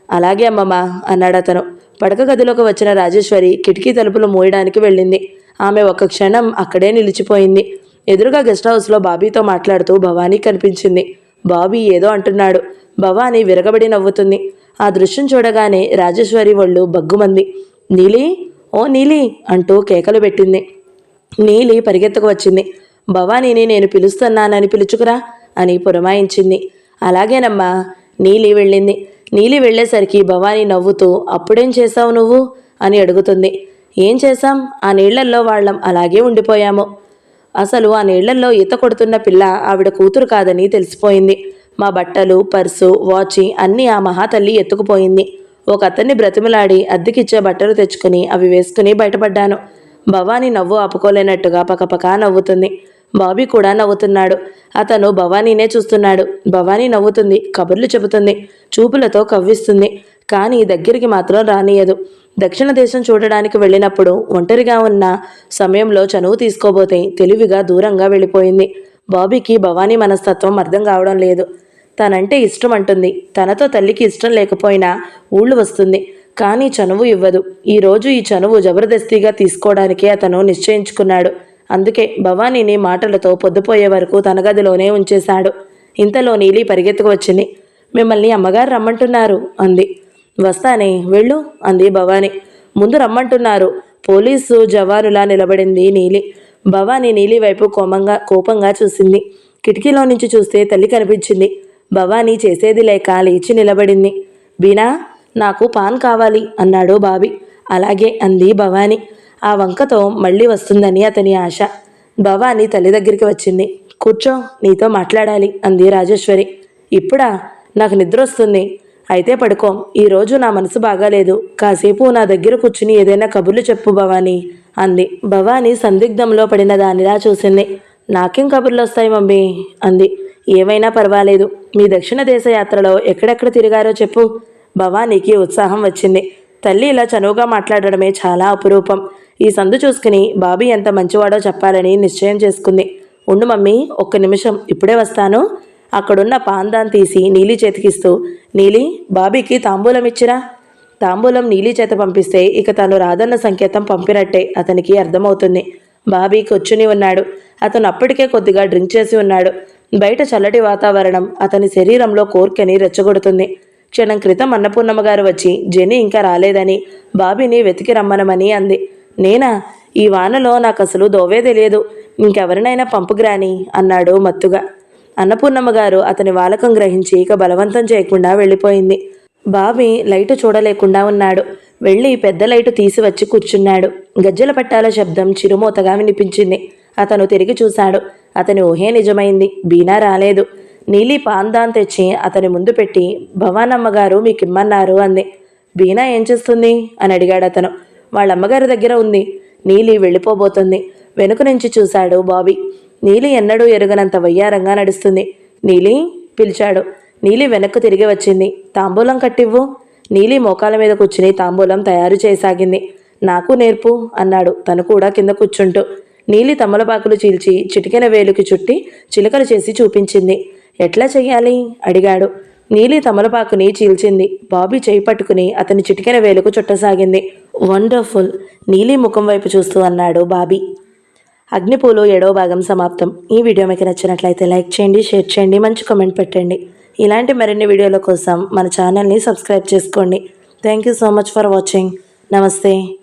అలాగే అమ్మమ్మా అన్నాడు అతను. పడక గదిలోకి వచ్చిన రాజేశ్వరి కిటికీ తలుపులు మూయడానికి వెళ్ళింది. ఆమె ఒక్క క్షణం అక్కడే నిలిచిపోయింది. ఎదురుగా గెస్ట్ హౌస్లో బాబీతో మాట్లాడుతూ భవానీ కనిపించింది. బాబీ ఏదో అంటున్నాడు. భవానీ విరగబడి నవ్వుతుంది. ఆ దృశ్యం చూడగానే రాజేశ్వరి ఒళ్ళు బగ్గుమంది. నీలి, ఓ నీలి అంటూ కేకలు పెట్టింది. నీలి పరిగెత్తుకు వచ్చింది. భవానీని నేను పిలుస్తున్నానని పిలుచుకురా అని పురమాయించింది. అలాగేనమ్మా. నీలి వెళ్ళింది. నీలి వెళ్ళేసరికి భవానీ నవ్వుతూ అప్పుడేం చేశావు నువ్వు అని అడుగుతుంది. ఏం చేశాం? ఆ నీళ్లల్లో వాళ్ళం అలాగే ఉండిపోయాము. అసలు ఆ నీళ్లల్లో ఈత కొడుతున్న పిల్ల ఆవిడ కూతురు కాదని తెలిసిపోయింది. మా బట్టలు, పర్సు, వాచి అన్నీ ఆ మహాతల్లి ఎత్తుకుపోయింది. ఒక అతన్ని బ్రతిమలాడి అద్దెకిచ్చే బట్టలు తెచ్చుకుని అవి వేసుకుని బయటపడ్డాను. భవానీ నవ్వు ఆపుకోలేనట్టుగా పకపకా నవ్వుతుంది. బాబీ కూడా నవ్వుతున్నాడు. అతను భవానీనే చూస్తున్నాడు. భవానీ నవ్వుతుంది, కబుర్లు చెబుతుంది, చూపులతో కవ్విస్తుంది. కానీ దగ్గరికి మాత్రం రానియదు. దక్షిణ దేశం చూడడానికి వెళ్ళినప్పుడు ఒంటరిగా ఉన్న సమయంలో చనువు తీసుకోబోతే తెలివిగా దూరంగా వెళ్ళిపోయింది. బాబీకి భవానీ మనస్తత్వం అర్థం కావడం లేదు. తనంటే ఇష్టం అంటుంది. తనతో తల్లికి ఇష్టం లేకపోయినా ఊళ్ళు వస్తుంది. కానీ చనువు ఇవ్వదు. ఈరోజు ఈ చనువు జబర్దస్తిగా తీసుకోవడానికే అతను నిశ్చయించుకున్నాడు. అందుకే భవానీని మాటలతో పొద్దుపోయే వరకు తన గదిలోనే ఉంచేశాడు. ఇంతలో నీలి పరిగెత్తుకు వచ్చింది. మిమ్మల్ని అమ్మగారు రమ్మంటున్నారు అంది. వస్తానే, వెళ్ళు అంది భవానీ. ముందు రమ్మంటున్నారు. పోలీసు జవానులా నిలబడింది నీలి. భవానీ నీలి వైపు కోపంగా చూసింది. కిటికీలో నుంచి చూస్తే తల్లి కనిపించింది. భవానీ చేసేది లేక లేచి నిలబడింది. బీనా, నాకు పాన్ కావాలి అన్నాడు బాబీ. అలాగే అంది భవానీ. ఆ వంకతో మళ్ళీ వస్తుందని అతని ఆశ. భవానీ తల్లి దగ్గరికి వచ్చింది. కూర్చో, నీతో మాట్లాడాలి అంది రాజేశ్వరి. ఇప్పుడా? నాకు నిద్ర వస్తుంది. అయితే పడుకో. ఈరోజు నా మనసు బాగాలేదు. కాసేపు నా దగ్గర కూర్చుని ఏదైనా కబుర్లు చెప్పు భవానీ అంది. భవానీ సందిగ్ధంలో పడిన దానిలా చూసింది. నాకేం కబుర్లు వస్తాయి మమ్మీ అంది. ఏమైనా పర్వాలేదు. మీ దక్షిణ దేశ యాత్రలో ఎక్కడెక్కడ తిరిగారో చెప్పు. భవానీకి ఉత్సాహం వచ్చింది. తల్లి ఇలా చనువుగా మాట్లాడడమే చాలా అపురూపం. ఈ సందు చూసుకుని బాబీ ఎంత మంచివాడో చెప్పాలని నిశ్చయం చేసుకుంది. ఉండు మమ్మీ, ఒక్క నిమిషం, ఇప్పుడే వస్తాను. అక్కడున్న పాందాన్ తీసి నీలి చేతికిస్తూ, నీలి, బాబీకి తాంబూలం ఇచ్చిరా. తాంబూలం నీలి చేత పంపిస్తే ఇక తను రాదన్న సంకేతం పంపినట్టే అతనికి అర్థమవుతుంది. బాబీ కూర్చుని ఉన్నాడు. అతను అప్పటికే కొద్దిగా డ్రింక్ చేసి ఉన్నాడు. బయట చల్లటి వాతావరణం అతని శరీరంలో కోర్కెని రెచ్చగొడుతుంది. క్షణం క్రితం అన్నపూర్ణమ్మ గారు వచ్చి జెనీ ఇంకా రాలేదని బాబీని వెతికి రమ్మనమని అంది. నేనా? ఈ వానలో నాకు అసలు దోవే తెలియదు. ఇంకెవరినైనా పంపుగ్రాని అన్నాడు మత్తుగా. అన్నపూర్ణమ్మ గారు అతని వాలకం గ్రహించి ఇక బలవంతం చేయకుండా వెళ్ళిపోయింది. బాబీ లైటు చూడలేకుండా ఉన్నాడు. వెళ్ళి పెద్ద లైటు తీసి వచ్చి కూర్చున్నాడు. గజ్జెల పట్టాల శబ్దం చిరుమూతగా వినిపించింది. అతను తిరిగి చూశాడు. అతని ఊహే నిజమైంది. బీనా రాలేదు. నీలి పాందాన్ తెచ్చి అతని ముందు పెట్టి, భవానమ్మ గారు మీకిమ్మన్నారు అంది. బీనా ఏం చేస్తుంది అని అడిగాడు అతను. వాళ్ళమ్మగారి దగ్గర ఉంది. నీలి వెళ్ళిపోబోతుంది. వెనుక నుంచి చూశాడు బాబీ. నీలి ఎన్నడూ ఎరుగనంత వయ్యారంగా నడుస్తుంది. నీలి పిలిచాడు. నీలి వెనక్కు తిరిగి వచ్చింది. తాంబూలం కట్టివ్వు. నీలి మోకాల మీద కూర్చుని తాంబూలం తయారు చేయసాగింది. నాకు నేర్పు అన్నాడు తను కూడా కింద కూర్చుంటూ. నీలి తమలపాకులు చీల్చి చిటికెన వేలుకి చుట్టి చిలకలు చేసి చూపించింది. ఎట్లా చెయ్యాలి అడిగాడు. నీలి తమలపాకుని చీల్చింది. బాబీ చేయి పట్టుకుని అతని చిటికెన వేలుకు చుట్టసాగింది. వండర్ఫుల్, నీలి ముఖం వైపు చూస్తూ అన్నాడు బాబీ. అగ్నిపూలు 7వ భాగం సమాప్తం. ఈ వీడియో మీకు నచ్చినట్లయితే లైక్ చేయండి, షేర్ చేయండి, మంచి కామెంట్ పెట్టండి. ఇలాంటి మరిన్ని వీడియోల కోసం మన ఛానల్ని సబ్స్క్రైబ్ చేసుకోండి. Thank you so much for watching. నమస్తే.